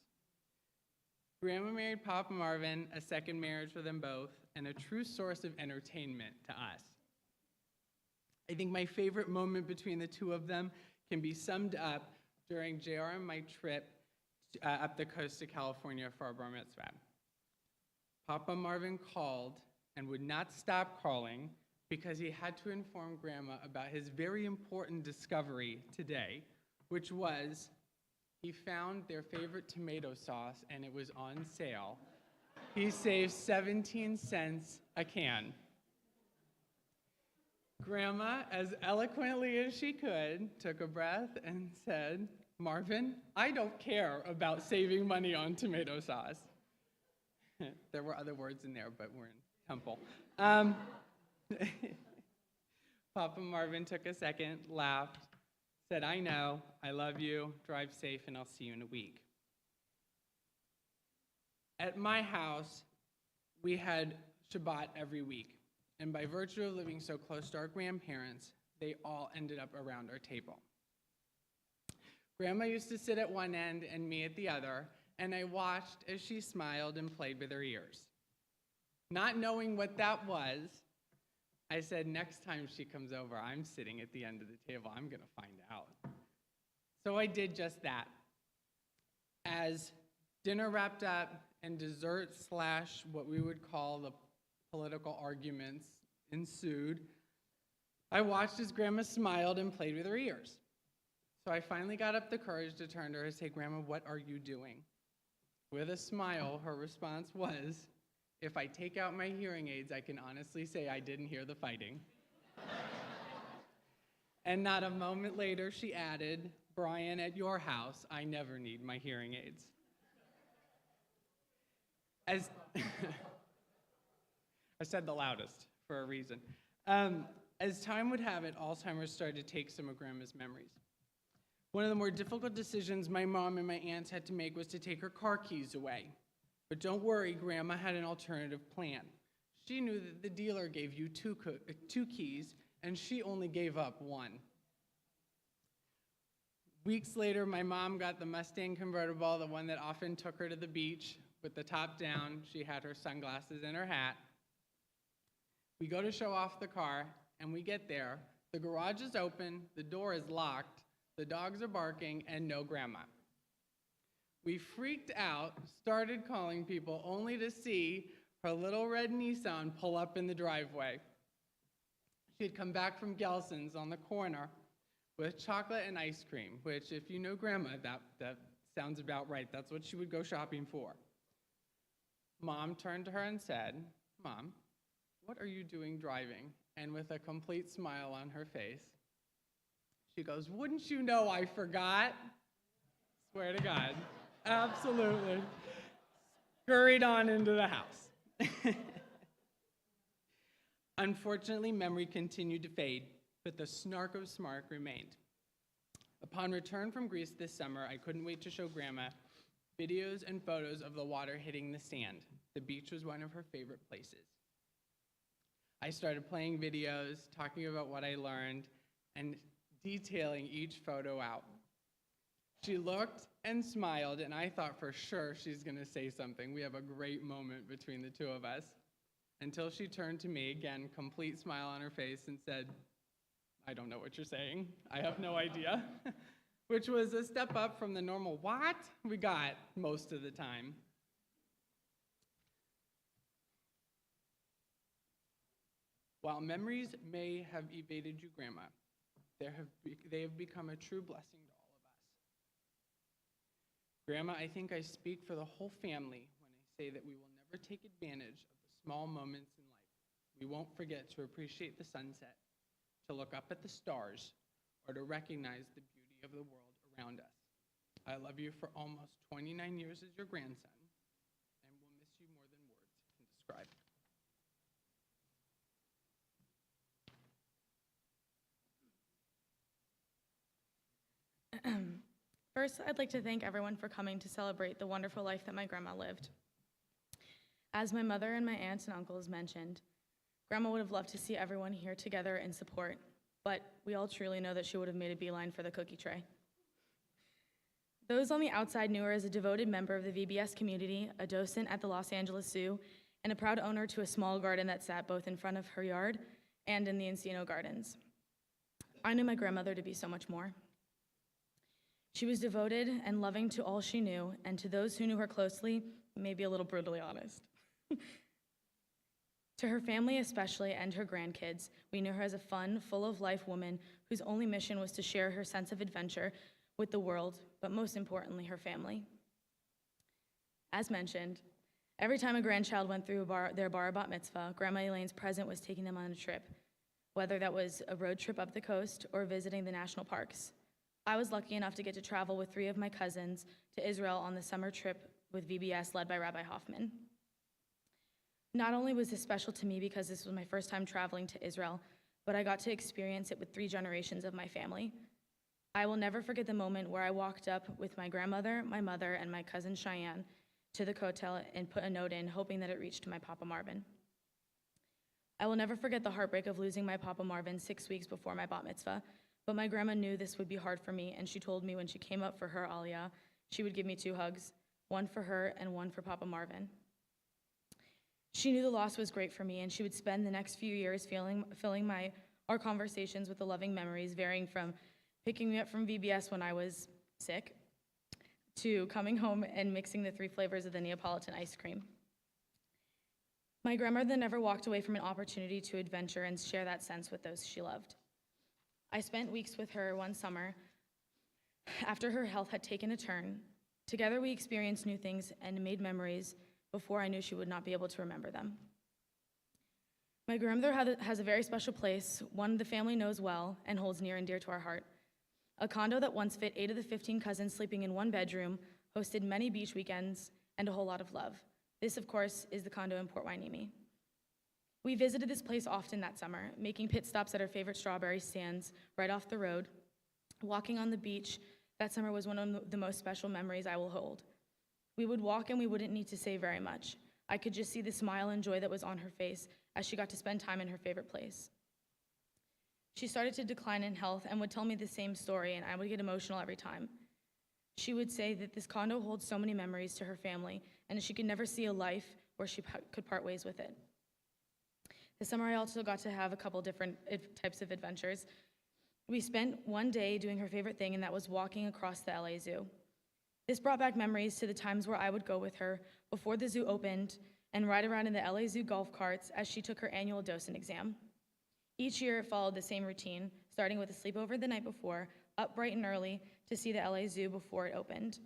Grandma married Papa Marvin, a second marriage for them both, and a true source of entertainment to us. I think my favorite moment between the two of them can be summed up during JR and my trip up the coast to California for our bar mitzvah. Papa Marvin called and would not stop calling because he had to inform Grandma about his very important discovery today, which was he found their favorite tomato sauce and it was on sale. He saved 17 cents a can. Grandma, as eloquently as she could, took a breath and said, "Marvin, I don't care about saving money on tomato sauce." There were other words in there, but we're in temple. Papa Marvin took a second, laughed, said, "I know, I love you, drive safe, and I'll see you in a week." At my house, we had Shabbat every week, and by virtue of living so close to our grandparents, they all ended up around our table. Grandma used to sit at one end and me at the other, and I watched as she smiled and played with her ears. Not knowing what that was, I said, next time she comes over, I'm sitting at the end of the table. I'm going to find out. So I did just that. As dinner wrapped up and dessert / what we would call the political arguments ensued, I watched as Grandma smiled and played with her ears. So I finally got up the courage to turn to her and say, "Grandma, what are you doing?" With a smile, her response was, "If I take out my hearing aids, I can honestly say I didn't hear the fighting." And not a moment later, she added, "Brian, at your house, I never need my hearing aids." As I said the loudest for a reason. As time would have it, Alzheimer's started to take some of Grandma's memories. One of the more difficult decisions my mom and my aunts had to make was to take her car keys away. But don't worry, Grandma had an alternative plan. She knew that the dealer gave you two keys, and she only gave up one. Weeks later, my mom got the Mustang convertible, the one that often took her to the beach with the top down. She had her sunglasses and her hat. We go to show off the car, and we get there. The garage is open, the door is locked, the dogs are barking, and no Grandma. We freaked out, started calling people, only to see her little red Nissan pull up in the driveway. She had come back from Gelson's on the corner with chocolate and ice cream, which, if you know Grandma, that sounds about right. That's what she would go shopping for. Mom turned to her and said, "Mom, what are you doing driving?" And with a complete smile on her face, she goes, "Wouldn't you know I forgot?" Swear to God. Absolutely. Scurried on into the house. Unfortunately, memory continued to fade, but the snark of smark remained. Upon return from Greece this summer, I couldn't wait to show Grandma videos and photos of the water hitting the sand. The beach was one of her favorite places. I started playing videos, talking about what I learned, and detailing each photo out. She looked and smiled, and I thought for sure she's going to say something. We have a great moment between the two of us. Until she turned to me, again, complete smile on her face, and said, "I don't know what you're saying. I have no idea." Which was a step up from the normal "what" we got most of the time. While memories may have evaded you, Grandma, they have become a true blessing to all of us. Grandma, I think I speak for the whole family when I say that we will never take advantage of the small moments in life. We won't forget to appreciate the sunset, to look up at the stars, or to recognize the beauty of the world around us. I love you for almost 29 years as your grandson, and will miss you more than words can describe. First, I'd like to thank everyone for coming to celebrate the wonderful life that my grandma lived. As my mother and my aunts and uncles mentioned, Grandma would have loved to see everyone here together in support, but we all truly know that she would have made a beeline for the cookie tray. Those on the outside knew her as a devoted member of the VBS community, a docent at the Los Angeles Zoo, and a proud owner to a small garden that sat both in front of her yard and in the Encino Gardens. I knew my grandmother to be so much more. She was devoted and loving to all she knew, and to those who knew her closely, maybe a little brutally honest. To her family especially, and her grandkids, we knew her as a fun, full-of-life woman whose only mission was to share her sense of adventure with the world, but most importantly, her family. As mentioned, every time a grandchild went through their bar bat mitzvah, Grandma Elaine's present was taking them on a trip, whether that was a road trip up the coast or visiting the national parks. I was lucky enough to get to travel with 3 of my cousins to Israel on the summer trip with VBS led by Rabbi Hoffman. Not only was this special to me because this was my first time traveling to Israel, but I got to experience it with 3 generations of my family. I will never forget the moment where I walked up with my grandmother, my mother, and my cousin Cheyenne to the hotel and put a note in, hoping that it reached my Papa Marvin. I will never forget the heartbreak of losing my Papa Marvin 6 weeks before my bat mitzvah, but my grandma knew this would be hard for me, and she told me when she came up for her aliyah, she would give me 2 hugs, one for her and one for Papa Marvin. She knew the loss was great for me, and she would spend the next few years filling our conversations with the loving memories, varying from picking me up from VBS when I was sick to coming home and mixing the 3 flavors of the Neapolitan ice cream. My grandmother never walked away from an opportunity to adventure and share that sense with those she loved. I spent weeks with her one summer after her health had taken a turn. Together we experienced new things and made memories before I knew she would not be able to remember them. My grandmother has a very special place, one the family knows well and holds near and dear to our heart. A condo that once fit 8 of the 15 cousins sleeping in one bedroom, hosted many beach weekends, and a whole lot of love. This, of course, is the condo in Port Hueneme. We visited this place often that summer, making pit stops at our favorite strawberry stands right off the road. Walking on the beach that summer was one of the most special memories I will hold. We would walk and we wouldn't need to say very much. I could just see the smile and joy that was on her face as she got to spend time in her favorite place. She started to decline in health and would tell me the same story, and I would get emotional every time. She would say that this condo holds so many memories to her family, and she could never see a life where she could part ways with it. This summer, I also got to have a couple different types of adventures. We spent one day doing her favorite thing, and that was walking across the LA Zoo. This brought back memories to the times where I would go with her before the zoo opened and ride around in the LA Zoo golf carts as she took her annual docent exam. Each year, it followed the same routine, starting with a sleepover the night before, up bright and early to see the LA Zoo before it opened.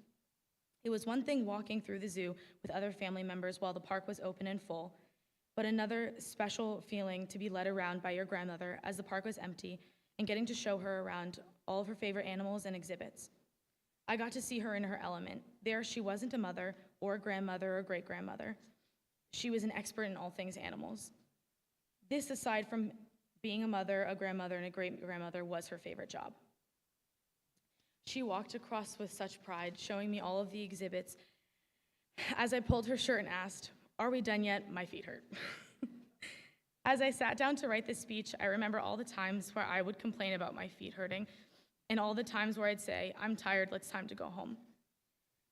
It was one thing walking through the zoo with other family members while the park was open and full, but another special feeling to be led around by your grandmother as the park was empty and getting to show her around all of her favorite animals and exhibits. I got to see her in her element. There, she wasn't a mother or a grandmother or great-grandmother. She was an expert in all things animals. This, aside from being a mother, a grandmother, and a great-grandmother, was her favorite job. She walked across with such pride, showing me all of the exhibits. As I pulled her shirt and asked, "Are we done yet? My feet hurt." As I sat down to write this speech, I remember all the times where I would complain about my feet hurting and all the times where I'd say, "I'm tired, it's time to go home."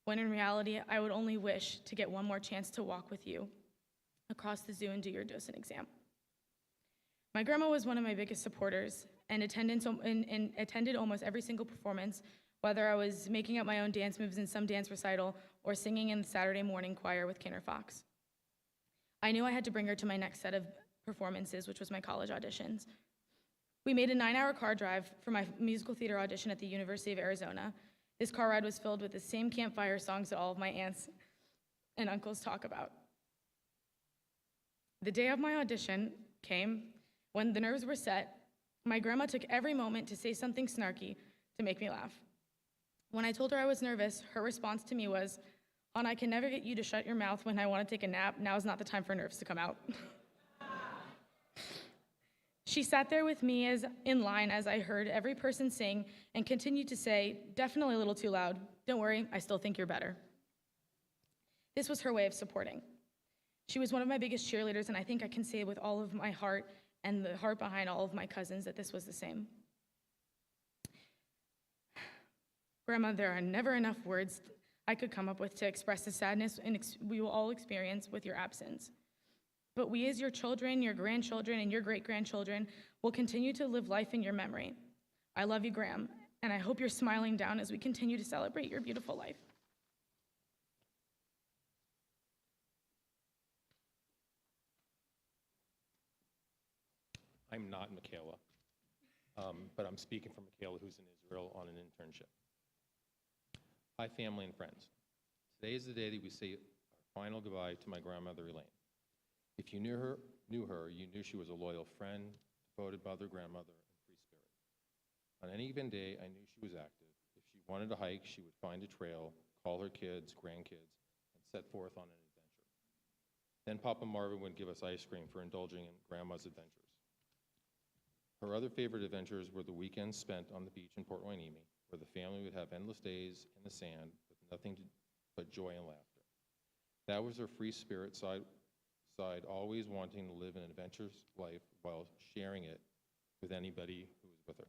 When in reality, I would only wish to get one more chance to walk with you across the zoo and do your docent exam. My grandma was one of my biggest supporters and attended almost every single performance, whether I was making up my own dance moves in some dance recital or singing in the Saturday morning choir with Kinder Fox. I knew I had to bring her to my next set of performances, which was my college auditions. We made a 9-hour car drive for my musical theater audition at the University of Arizona. This car ride was filled with the same campfire songs that all of my aunts and uncles talk about. The day of my audition came. When the nerves were set, my grandma took every moment to say something snarky to make me laugh. When I told her I was nervous, her response to me was, "Hon, I can never get you to shut your mouth when I want to take a nap. Now is not the time for nerves to come out." She sat there with me as in line as I heard every person sing and continued to say, "Definitely a little too loud. Don't worry, I still think you're better." This was her way of supporting. She was one of my biggest cheerleaders, and I think I can say with all of my heart and the heart behind all of my cousins that this was the same. Grandma, there are never enough words I could come up with to express the sadness we will all experience with your absence. But we as your children, your grandchildren, and your great-grandchildren will continue to live life in your memory. I love you, Graham, and I hope you're smiling down as we continue to celebrate your beautiful life. I'm not Michaela, but I'm speaking for Michaela, who's in Israel on an internship. Hi, family and friends. Today is the day that we say our final goodbye to my grandmother, Elaine. If you knew her, you knew she was a loyal friend, devoted mother, grandmother, and free spirit. On any given day, I knew she was active. If she wanted to hike, she would find a trail, call her kids, grandkids, and set forth on an adventure. Then Papa Marvin would give us ice cream for indulging in Grandma's adventures. Her other favorite adventures were the weekends spent on the beach in Port Hueneme, where the family would have endless days in the sand with nothing but joy and laughter. That was her free spirit side, always wanting to live an adventurous life while sharing it with anybody who was with her.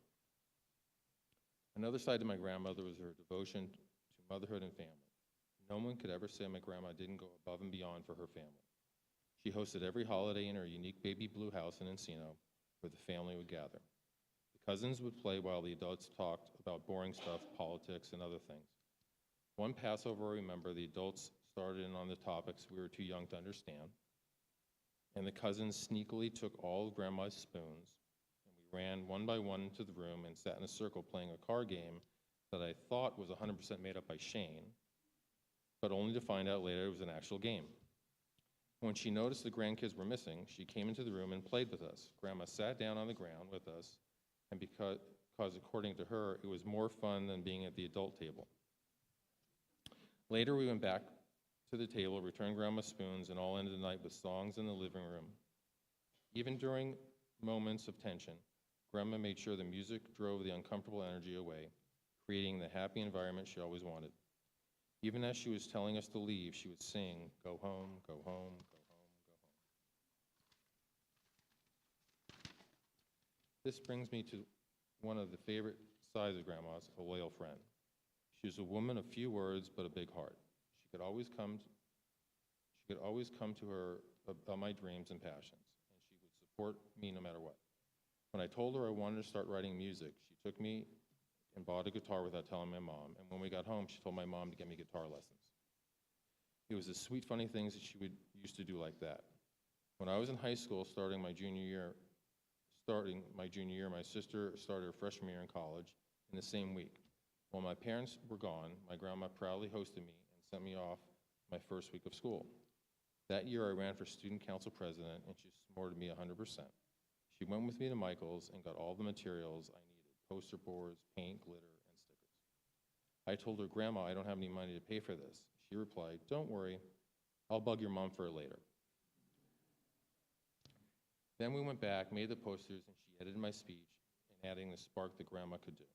Another side to my grandmother was her devotion to motherhood and family. No one could ever say my grandma didn't go above and beyond for her family. She hosted every holiday in her unique baby blue house in Encino, where the family would gather. The cousins would play while the adults talked about boring stuff, politics, and other things. One Passover, I remember the adults started in on the topics we were too young to understand, and the cousins sneakily took all of Grandma's spoons, and we ran one by one into the room and sat in a circle playing a card game that I thought was 100% made up by Shane, but only to find out later it was an actual game. When she noticed the grandkids were missing, she came into the room and played with us. Grandma sat down on the ground with us, and because according to her, it was more fun than being at the adult table. Later, we went back to the table, returned Grandma's spoons, and all ended the night with songs in the living room. Even during moments of tension, Grandma made sure the music drove the uncomfortable energy away, creating the happy environment she always wanted. Even as she was telling us to leave, she would sing, "Go home, go home, go home, go home." This brings me to one of the favorite sides of Grandma's, a loyal friend. She was a woman of few words, but a big heart. She could always come to her about my dreams and passions, and she would support me no matter what. When I told her I wanted to start writing music, she took me and bought a guitar without telling my mom, and when we got home, she told my mom to get me guitar lessons. It was the sweet, funny things that she used to do like that. When I was in high school, starting my junior year, my sister started her freshman year in college in the same week. While my parents were gone, my grandma proudly hosted me and sent me off my first week of school. That year, I ran for student council president, and she supported me 100%. She went with me to Michael's and got all the materials I needed, poster boards, paint, glitter, and stickers. I told her, "Grandma, I don't have any money to pay for this." She replied, "Don't worry, I'll bug your mom for it later." Then we went back, made the posters, and she edited my speech and adding the spark that Grandma could do.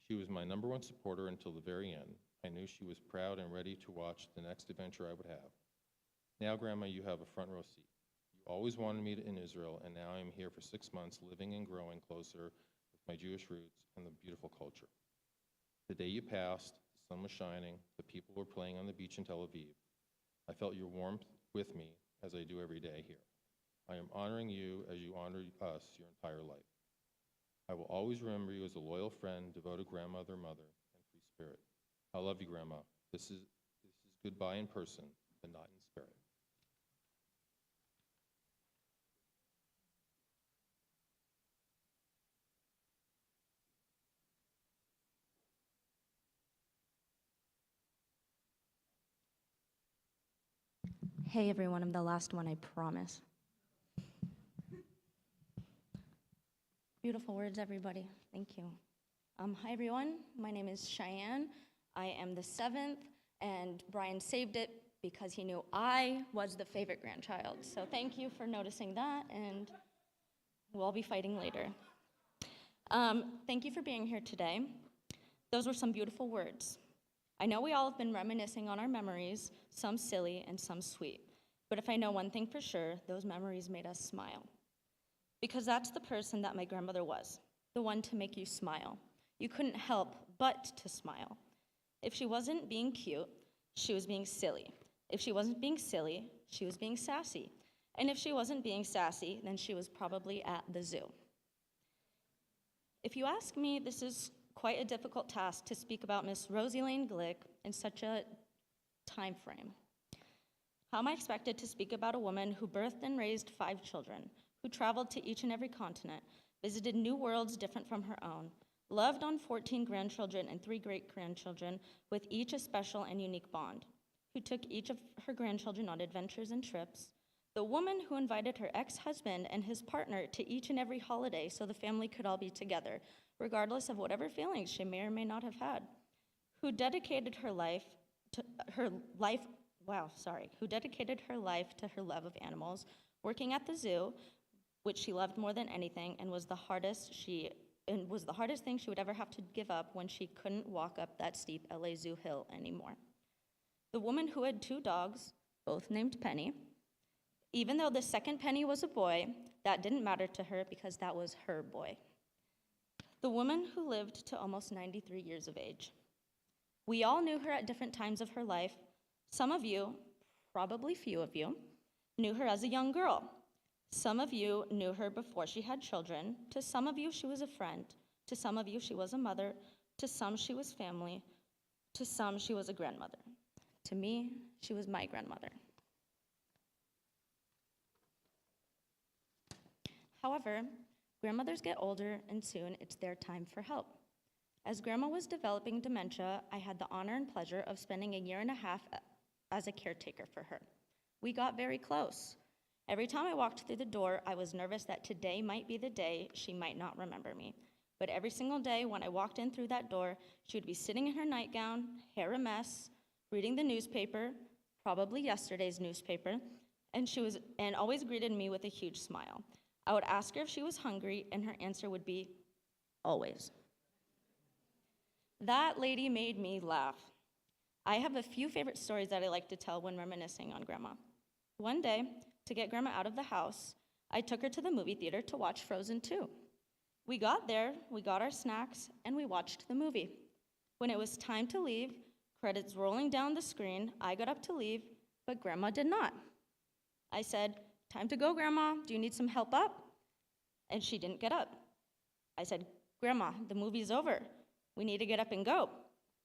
She was my #1 supporter until the very end. I knew she was proud and ready to watch the next adventure I would have. Now, Grandma, you have a front row seat. You always wanted me in Israel, and now I'm here for 6 months, living and growing closer with my Jewish roots, and the beautiful culture. The day you passed, the sun was shining, the people were playing on the beach in Tel Aviv. I felt your warmth with me, as I do every day here. I am honoring you as you honor us your entire life. I will always remember you as a loyal friend, devoted grandmother, mother, and free spirit. I love you, Grandma. This is goodbye in person, but not in spirit. Hey everyone, I'm the last one, I promise. Beautiful words, everybody. Thank you. Hi everyone, my name is Cheyenne. I am the 7th, and Brian saved it because he knew I was the favorite grandchild. So thank you for noticing that, and we'll all be fighting later. Thank you for being here today. Those were some beautiful words. I know we all have been reminiscing on our memories, some silly and some sweet. But if I know one thing for sure, those memories made us smile. Because that's the person that my grandmother was, the one to make you smile. You couldn't help but to smile. If she wasn't being cute, she was being silly. If she wasn't being silly, she was being sassy. And if she wasn't being sassy, then she was probably at the zoo. If you ask me, this is quite a difficult task to speak about Miss Elaine Glick in such a time frame. How am I expected to speak about a woman who birthed and raised 5 children, who traveled to each and every continent, visited new worlds different from her own, loved on 14 grandchildren and 3 great-grandchildren, with each a special and unique bond, who took each of her grandchildren on adventures and trips, the woman who invited her ex-husband and his partner to each and every holiday so the family could all be together, regardless of whatever feelings she may or may not have had, who dedicated her life to her love of animals, working at the zoo, which she loved more than anything, and was the hardest thing she would ever have to give up when she couldn't walk up that steep LA Zoo hill anymore. The woman who had 2 dogs, both named Penny. Even though the second Penny was a boy, that didn't matter to her because that was her boy. The woman who lived to almost 93 years of age. We all knew her at different times of her life. Some of you, probably few of you, knew her as a young girl. Some of you knew her before she had children. To some of you, she was a friend. To some of you, she was a mother. To some, she was family. To some, she was a grandmother. To me, she was my grandmother. However, grandmothers get older, and soon it's their time for help. As Grandma was developing dementia, I had the honor and pleasure of spending a year and a half as a caretaker for her. We got very close. Every time I walked through the door, I was nervous that today might be the day she might not remember me. But every single day when I walked in through that door, she would be sitting in her nightgown, hair a mess, reading the newspaper, probably yesterday's newspaper, and always greeted me with a huge smile. I would ask her if she was hungry, and her answer would be, always. That lady made me laugh. I have a few favorite stories that I like to tell when reminiscing on Grandma. One day, to get Grandma out of the house, I took her to the movie theater to watch Frozen 2. We got there, we got our snacks, and we watched the movie. When it was time to leave, credits rolling down the screen, I got up to leave, but Grandma did not. I said, "Time to go, Grandma. Do you need some help up?" And she didn't get up. I said, "Grandma, the movie's over. We need to get up and go."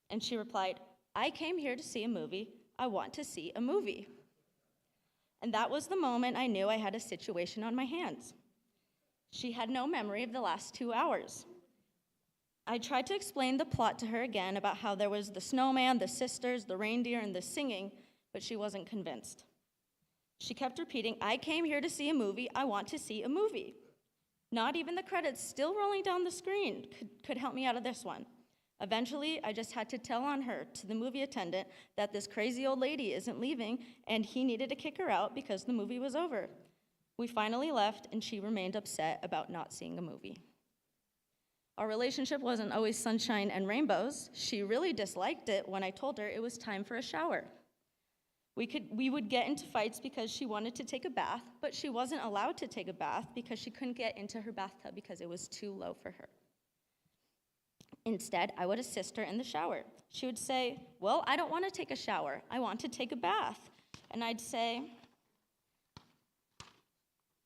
And she replied, "I came here to see a movie. I want to see a movie." And that was the moment I knew I had a situation on my hands. She had no memory of the last 2 hours. I tried to explain the plot to her again about how there was the snowman, the sisters, the reindeer, and the singing, but she wasn't convinced. She kept repeating, "I came here to see a movie. I want to see a movie." Not even the credits still rolling down the screen could help me out of this one. Eventually, I just had to tell on her to the movie attendant that this crazy old lady isn't leaving and he needed to kick her out because the movie was over. We finally left and she remained upset about not seeing a movie. Our relationship wasn't always sunshine and rainbows. She really disliked it when I told her it was time for a shower. We would get into fights because she wanted to take a bath, but she wasn't allowed to take a bath because she couldn't get into her bathtub because it was too low for her. Instead, I would assist her in the shower. She would say, "Well, I don't want to take a shower. I want to take a bath." And I'd say,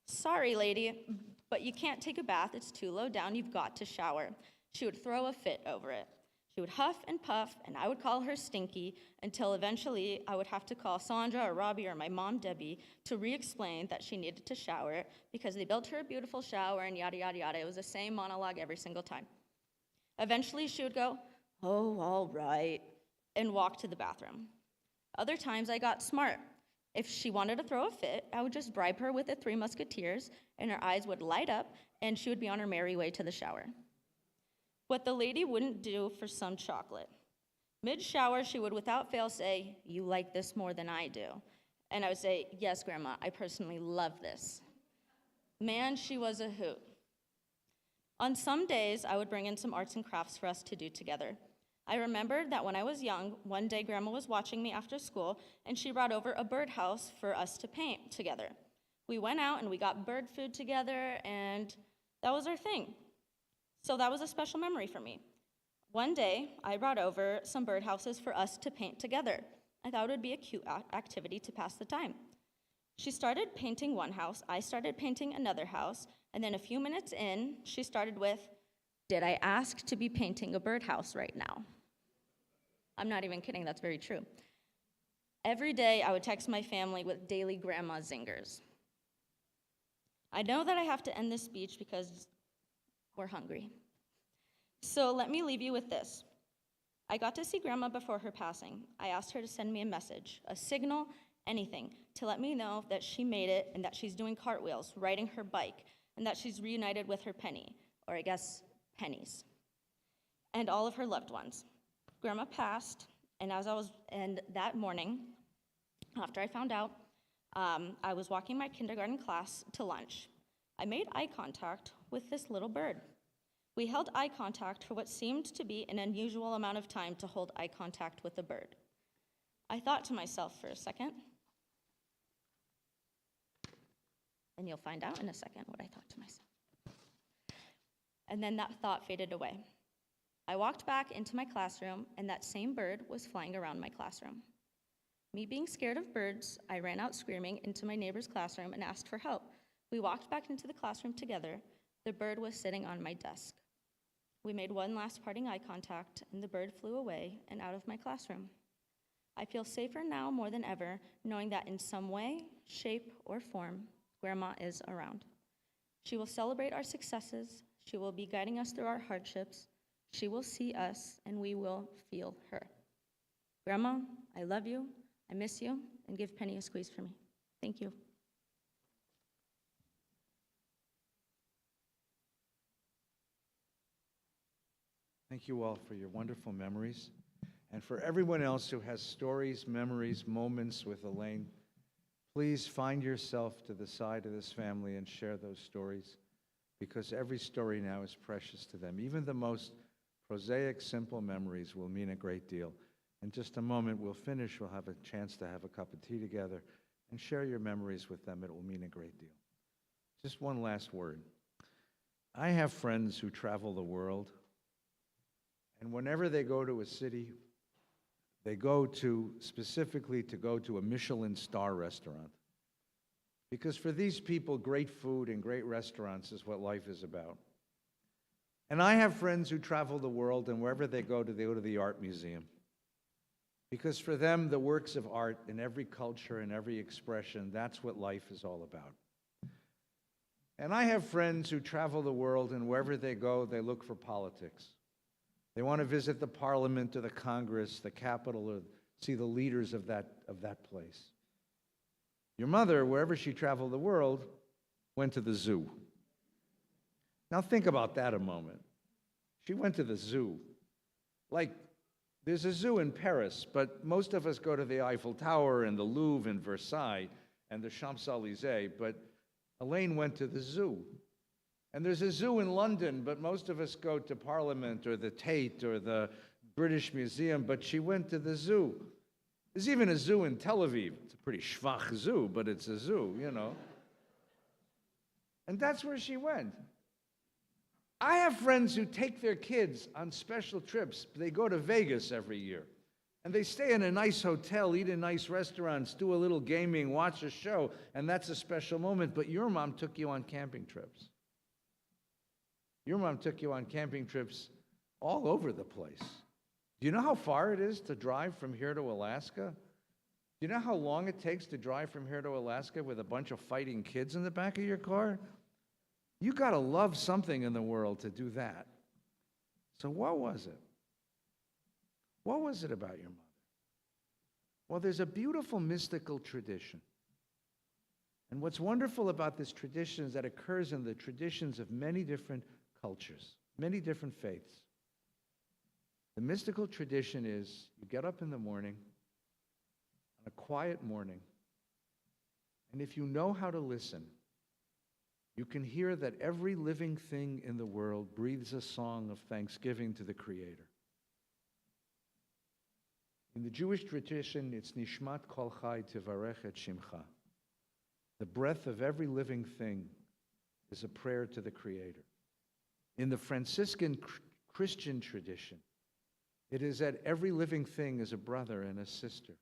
"Sorry, lady, but you can't take a bath. It's too low down. You've got to shower." She would throw a fit over it. She would huff and puff, and I would call her stinky until eventually I would have to call Sandra or Robbie or my mom, Debbie, to re-explain that she needed to shower because they built her a beautiful shower and yada, yada, yada. It was the same monologue every single time. Eventually, she would go, "Oh, all right," and walk to the bathroom. Other times, I got smart. If she wanted to throw a fit, I would just bribe her with the Three Musketeers, and her eyes would light up, and she would be on her merry way to the shower. What the lady wouldn't do for some chocolate. Mid-shower, she would without fail say, "You like this more than I do." And I would say, "Yes, Grandma, I personally love this." Man, she was a hoot. On some days, I would bring in some arts and crafts for us to do together. I remembered that when I was young, one day Grandma was watching me after school, and she brought over a birdhouse for us to paint together. We went out and we got bird food together, and that was our thing. So that was a special memory for me. One day, I brought over some birdhouses for us to paint together. I thought it would be a cute activity to pass the time. She started painting one house, I started painting another house, and then a few minutes in, she started with, "Did I ask to be painting a birdhouse right now?" I'm not even kidding, that's very true. Every day, I would text my family with daily grandma zingers. I know that I have to end this speech because we're hungry. So let me leave you with this. I got to see Grandma before her passing. I asked her to send me a message, a signal, anything, to let me know that she made it and that she's doing cartwheels, riding her bike, and that she's reunited with her Penny, or I guess pennies, and all of her loved ones. Grandma passed, and that morning, after I found out, I was walking my kindergarten class to lunch. I made eye contact with this little bird. We held eye contact for what seemed to be an unusual amount of time to hold eye contact with a bird. I thought to myself for a second, and you'll find out in a second what I thought to myself. And then that thought faded away. I walked back into my classroom, and that same bird was flying around my classroom. Me being scared of birds, I ran out screaming into my neighbor's classroom and asked for help. We walked back into the classroom together. The bird was sitting on my desk. We made one last parting eye contact, and the bird flew away and out of my classroom. I feel safer now more than ever, knowing that in some way, shape, or form, Grandma is around. She will celebrate our successes. She will be guiding us through our hardships. She will see us, and we will feel her. Grandma, I love you, I miss you, and give Penny a squeeze for me. Thank you. Thank you all for your wonderful memories. And for everyone else who has stories, memories, moments with Elaine, please find yourself to the side of this family and share those stories, because every story now is precious to them. Even the most prosaic, simple memories will mean a great deal. In just a moment, we'll finish. We'll have a chance to have a cup of tea together and share your memories with them. It will mean a great deal. Just one last word. I have friends who travel the world, and whenever they go to a city, they go to specifically to go to a Michelin star restaurant. Because for these people, great food and great restaurants is what life is about. And I have friends who travel the world, and wherever they go to the art museum. Because for them, the works of art in every culture and every expression, that's what life is all about. And I have friends who travel the world, and wherever they go, they look for politics. They want to visit the parliament or the Congress, the Capitol, or see the leaders of that place. Your mother, wherever she traveled the world, went to the zoo. Now think about that a moment. She went to the zoo. Like, there's a zoo in Paris, but most of us go to the Eiffel Tower and the Louvre and Versailles and the Champs-Élysées, but Elaine went to the zoo. And there's a zoo in London, but most of us go to Parliament or the Tate or the British Museum, but she went to the zoo. There's even a zoo in Tel Aviv. It's a pretty schwach zoo, but it's a zoo, you know. And that's where she went. I have friends who take their kids on special trips. They go to Vegas every year. And they stay in a nice hotel, eat in nice restaurants, do a little gaming, watch a show, and that's a special moment. But your mom took you on camping trips. Your mom took you on camping trips all over the place. Do you know how far it is to drive from here to Alaska? Do you know how long it takes to drive from here to Alaska with a bunch of fighting kids in the back of your car? You got to love something in the world to do that. So what was it? What was it about your mother? Well, there's a beautiful mystical tradition. And what's wonderful about this tradition is that it occurs in the traditions of many different cultures, many different faiths. The mystical tradition is you get up in the morning, on a quiet morning, and if you know how to listen, you can hear that every living thing in the world breathes a song of thanksgiving to the Creator. In the Jewish tradition, it's Nishmat Kol Chai Tivarech et Shimcha. The breath of every living thing is a prayer to the Creator. In the Franciscan Christian tradition, it is that every living thing is a brother and a sister.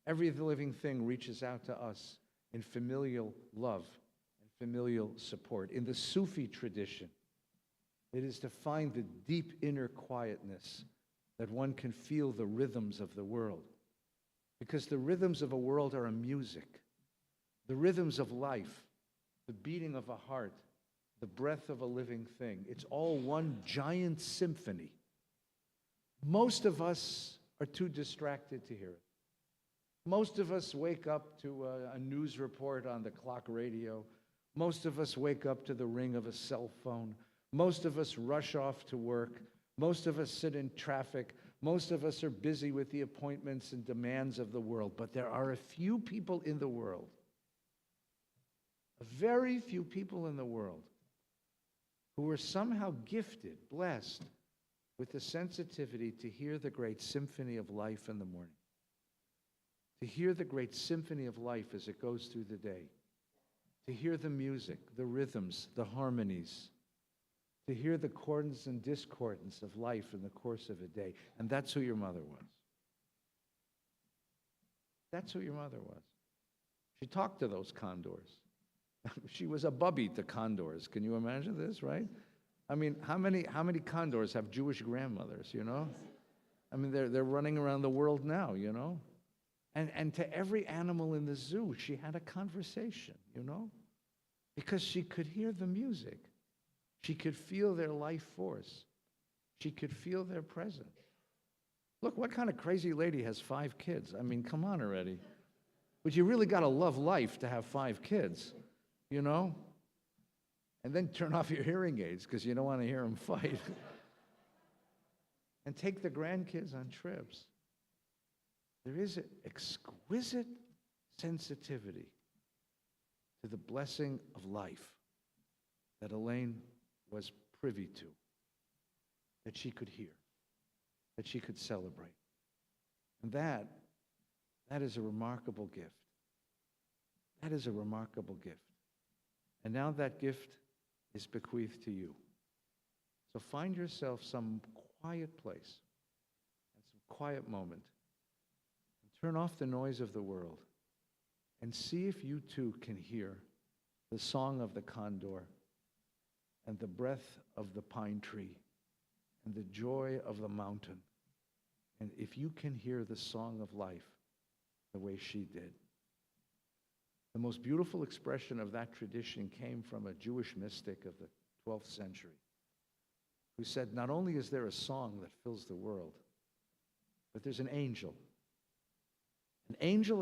Every living thing reaches out to us in familial love and familial support. In the Sufi tradition, it is to find the deep inner quietness that one can feel the rhythms of the world. Because the rhythms of a world are a music. The rhythms of life, the beating of a heart, the breath of a living thing. It's all one giant symphony. Most of us are too distracted to hear it. Most of us wake up to a news report on the clock radio. Most of us wake up to the ring of a cell phone. Most of us rush off to work. Most of us sit in traffic. Most of us are busy with the appointments and demands of the world. But there are a few people in the world, a very few people in the world, who are somehow gifted, blessed, with the sensitivity to hear the great symphony of life in the morning. To hear the great symphony of life as it goes through the day. To hear the music, the rhythms, the harmonies. To hear the chords and discordance of life in the course of a day. And that's who your mother was. That's who your mother was. She talked to those condors. She was a bubby to condors. Can you imagine this, right? I mean, how many condors have Jewish grandmothers, you know? I mean, they're running around the world now, you know? And to every animal in the zoo, she had a conversation, you know? Because she could hear the music. She could feel their life force. She could feel their presence. Look, what kind of crazy lady has 5 kids? I mean, come on already. But you really got to love life to have 5 kids, you know? And then turn off your hearing aids because you don't want to hear them fight. And take the grandkids on trips. There is an exquisite sensitivity to the blessing of life that Elaine was privy to, that she could hear, that she could celebrate. And that is a remarkable gift. That is a remarkable gift. And now that gift is bequeathed to you. So find yourself some quiet place and some quiet moment. And turn off the noise of the world and see if you too can hear the song of the condor and the breath of the pine tree and the joy of the mountain. And if you can hear the song of life the way she did. The most beautiful expression of that tradition came from a Jewish mystic of the 12th century who said, not only is there a song that fills the world, but there's an angel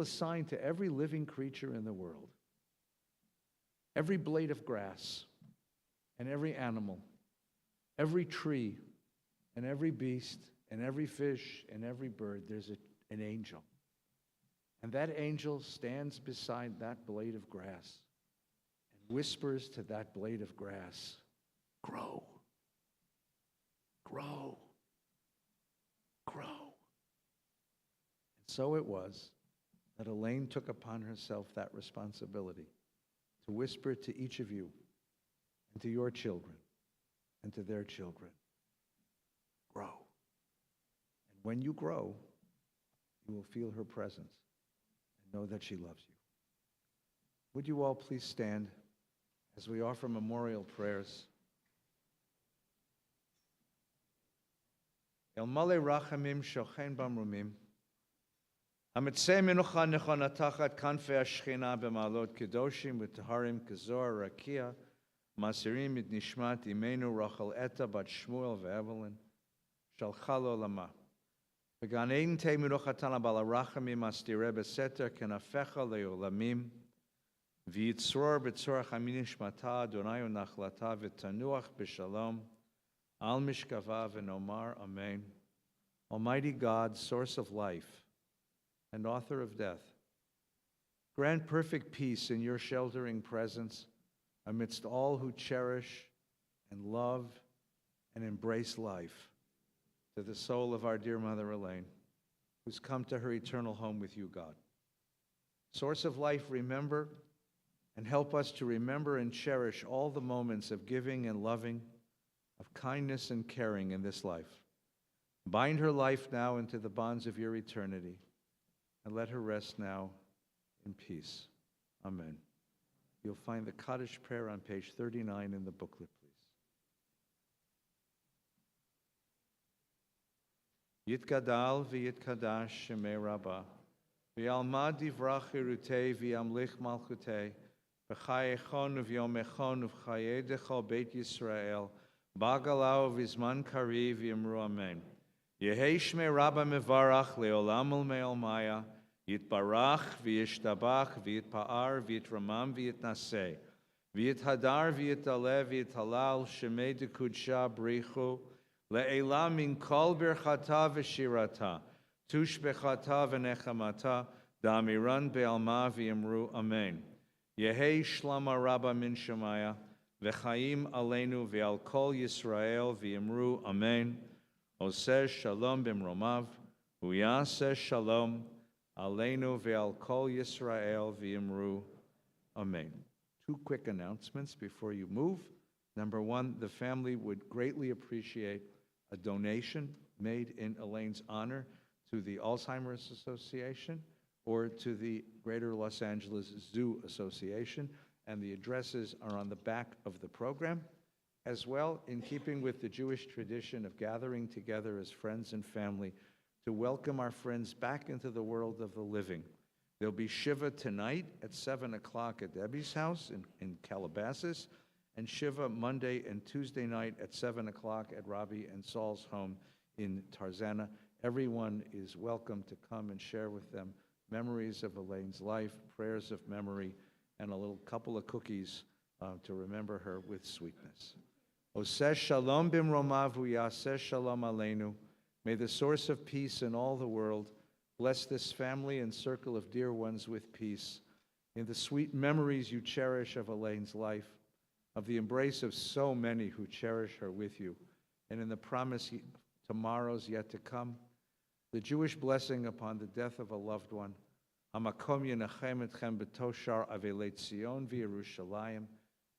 assigned to every living creature in the world. Every blade of grass and every animal, every tree and every beast and every fish and every bird, there's an angel. And that angel stands beside that blade of grass and whispers to that blade of grass, grow, grow, grow. And so it was that Elaine took upon herself that responsibility to whisper to each of you and to your children and to their children. Grow. And when you grow, you will feel her presence and know that she loves you. Would you all please stand as we offer memorial prayers? El male rachamim shochen bamrumim. Hamitzei menucha nechona tachat kanfei hashchina b'ma'alot kedoshim v'taharim kazor rakia masirim et nishmat imenu Rachel Etta bat Shmuel ve'Evelyn shalcha l'olama. V'gan ein tei menuchatan b'al harachamim astireh b'seter kenafecha le'olamim v'yitzror b'tzorach haminishmata Adonai u'nachlata v'tanuach b'shalom al mishkava v'nomar amen. Almighty God, source of life and author of death, grant perfect peace in your sheltering presence amidst all who cherish and love and embrace life, to the soul of our dear mother Elaine, who's come to her eternal home with you, God. Source of life, remember and help us to remember and cherish all the moments of giving and loving, of kindness and caring in this life. Bind her life now into the bonds of your eternity, and let her rest now in peace. Amen. You'll find the Kaddish prayer on page 39 in the booklet, please. Yitgadal v'yitkadash shemei Rabbah, v'yalmad divrach irutei v'yamlich malchutei, v'chayechon v'yomechon v'chayedecho beit Yisrael, b'agalau v'zman kariv v'yamru amen. Yehei shmei Rabbah mevarach leolam ulmei maya, Yitbarach v'yishtabach v'yitpa'ar v'yitramam v'yitnaseh v'yithadar v'yitale v'yithalal shemei dekudsha brichu le'elam min kol birchata v'shirata tush bechata v'nechamata da'amiran be'alma v'yamru amen. Yehei shlama Rabbah min shemaya v'chaim aleinu v'al kol Yisrael v'yamru amen. Oseh shalom b'mromav uyaseh shalom Aleinu ve'al kol Yisrael v'yimru. Amen. Two quick announcements before you move. Number one, the family would greatly appreciate a donation made in Elaine's honor to the Alzheimer's Association or to the Greater Los Angeles Zoo Association, and the addresses are on the back of the program. As well, in keeping with the Jewish tradition of gathering together as friends and family, to welcome our friends back into the world of the living. There'll be Shiva tonight at 7 o'clock at Debbie's house in Calabasas, and Shiva Monday and Tuesday night at 7 o'clock at Robbie and Saul's home in Tarzana. Everyone is welcome to come and share with them memories of Elaine's life, prayers of memory, and a little couple of cookies to remember her with sweetness. Oseh shalom bimromav v'yaseh shalom aleinu. May the source of peace in all the world bless this family and circle of dear ones with peace. In the sweet memories you cherish of Elaine's life, of the embrace of so many who cherish her with you, and in the promise tomorrows yet to come, the Jewish blessing upon the death of a loved one. Hamakom yenachem etchem b'toshar avelei Tzion v'Yerushalayim.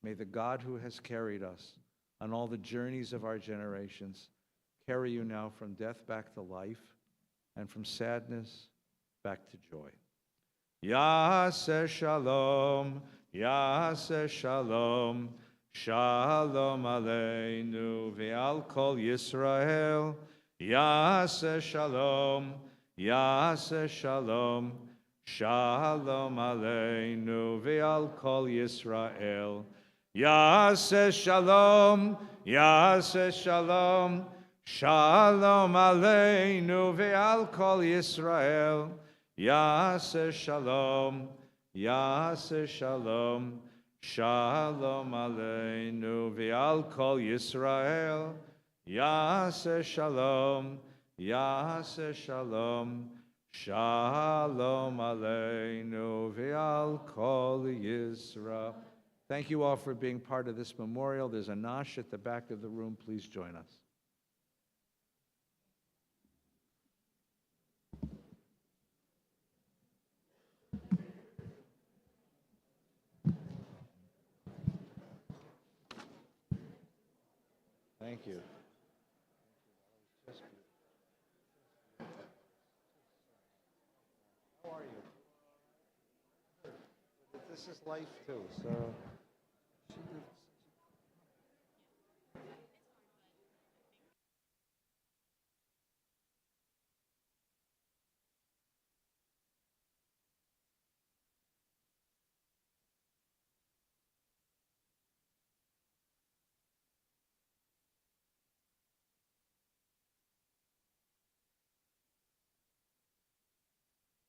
May the God who has carried us on all the journeys of our generations carry you now from death back to life, and from sadness back to joy. Yaseh shalom, Yaseh shalom, shalom aleinu ve'al kol Yisrael. Yaseh shalom, Yaseh shalom, shalom aleinu ve'al kol Yisrael. Yaseh shalom, Yaseh shalom, shalom aleinu ve'al kol Yisrael. Yaseh shalom, Yaseh shalom, shalom aleinu ve'al kol Yisrael. Yaseh shalom, Yaseh shalom, shalom aleinu ve'al kol Yisrael. Thank you all for being part of this memorial. There's a nosh at the back of the room. Please join us. Thank you. How are you? This is life too, so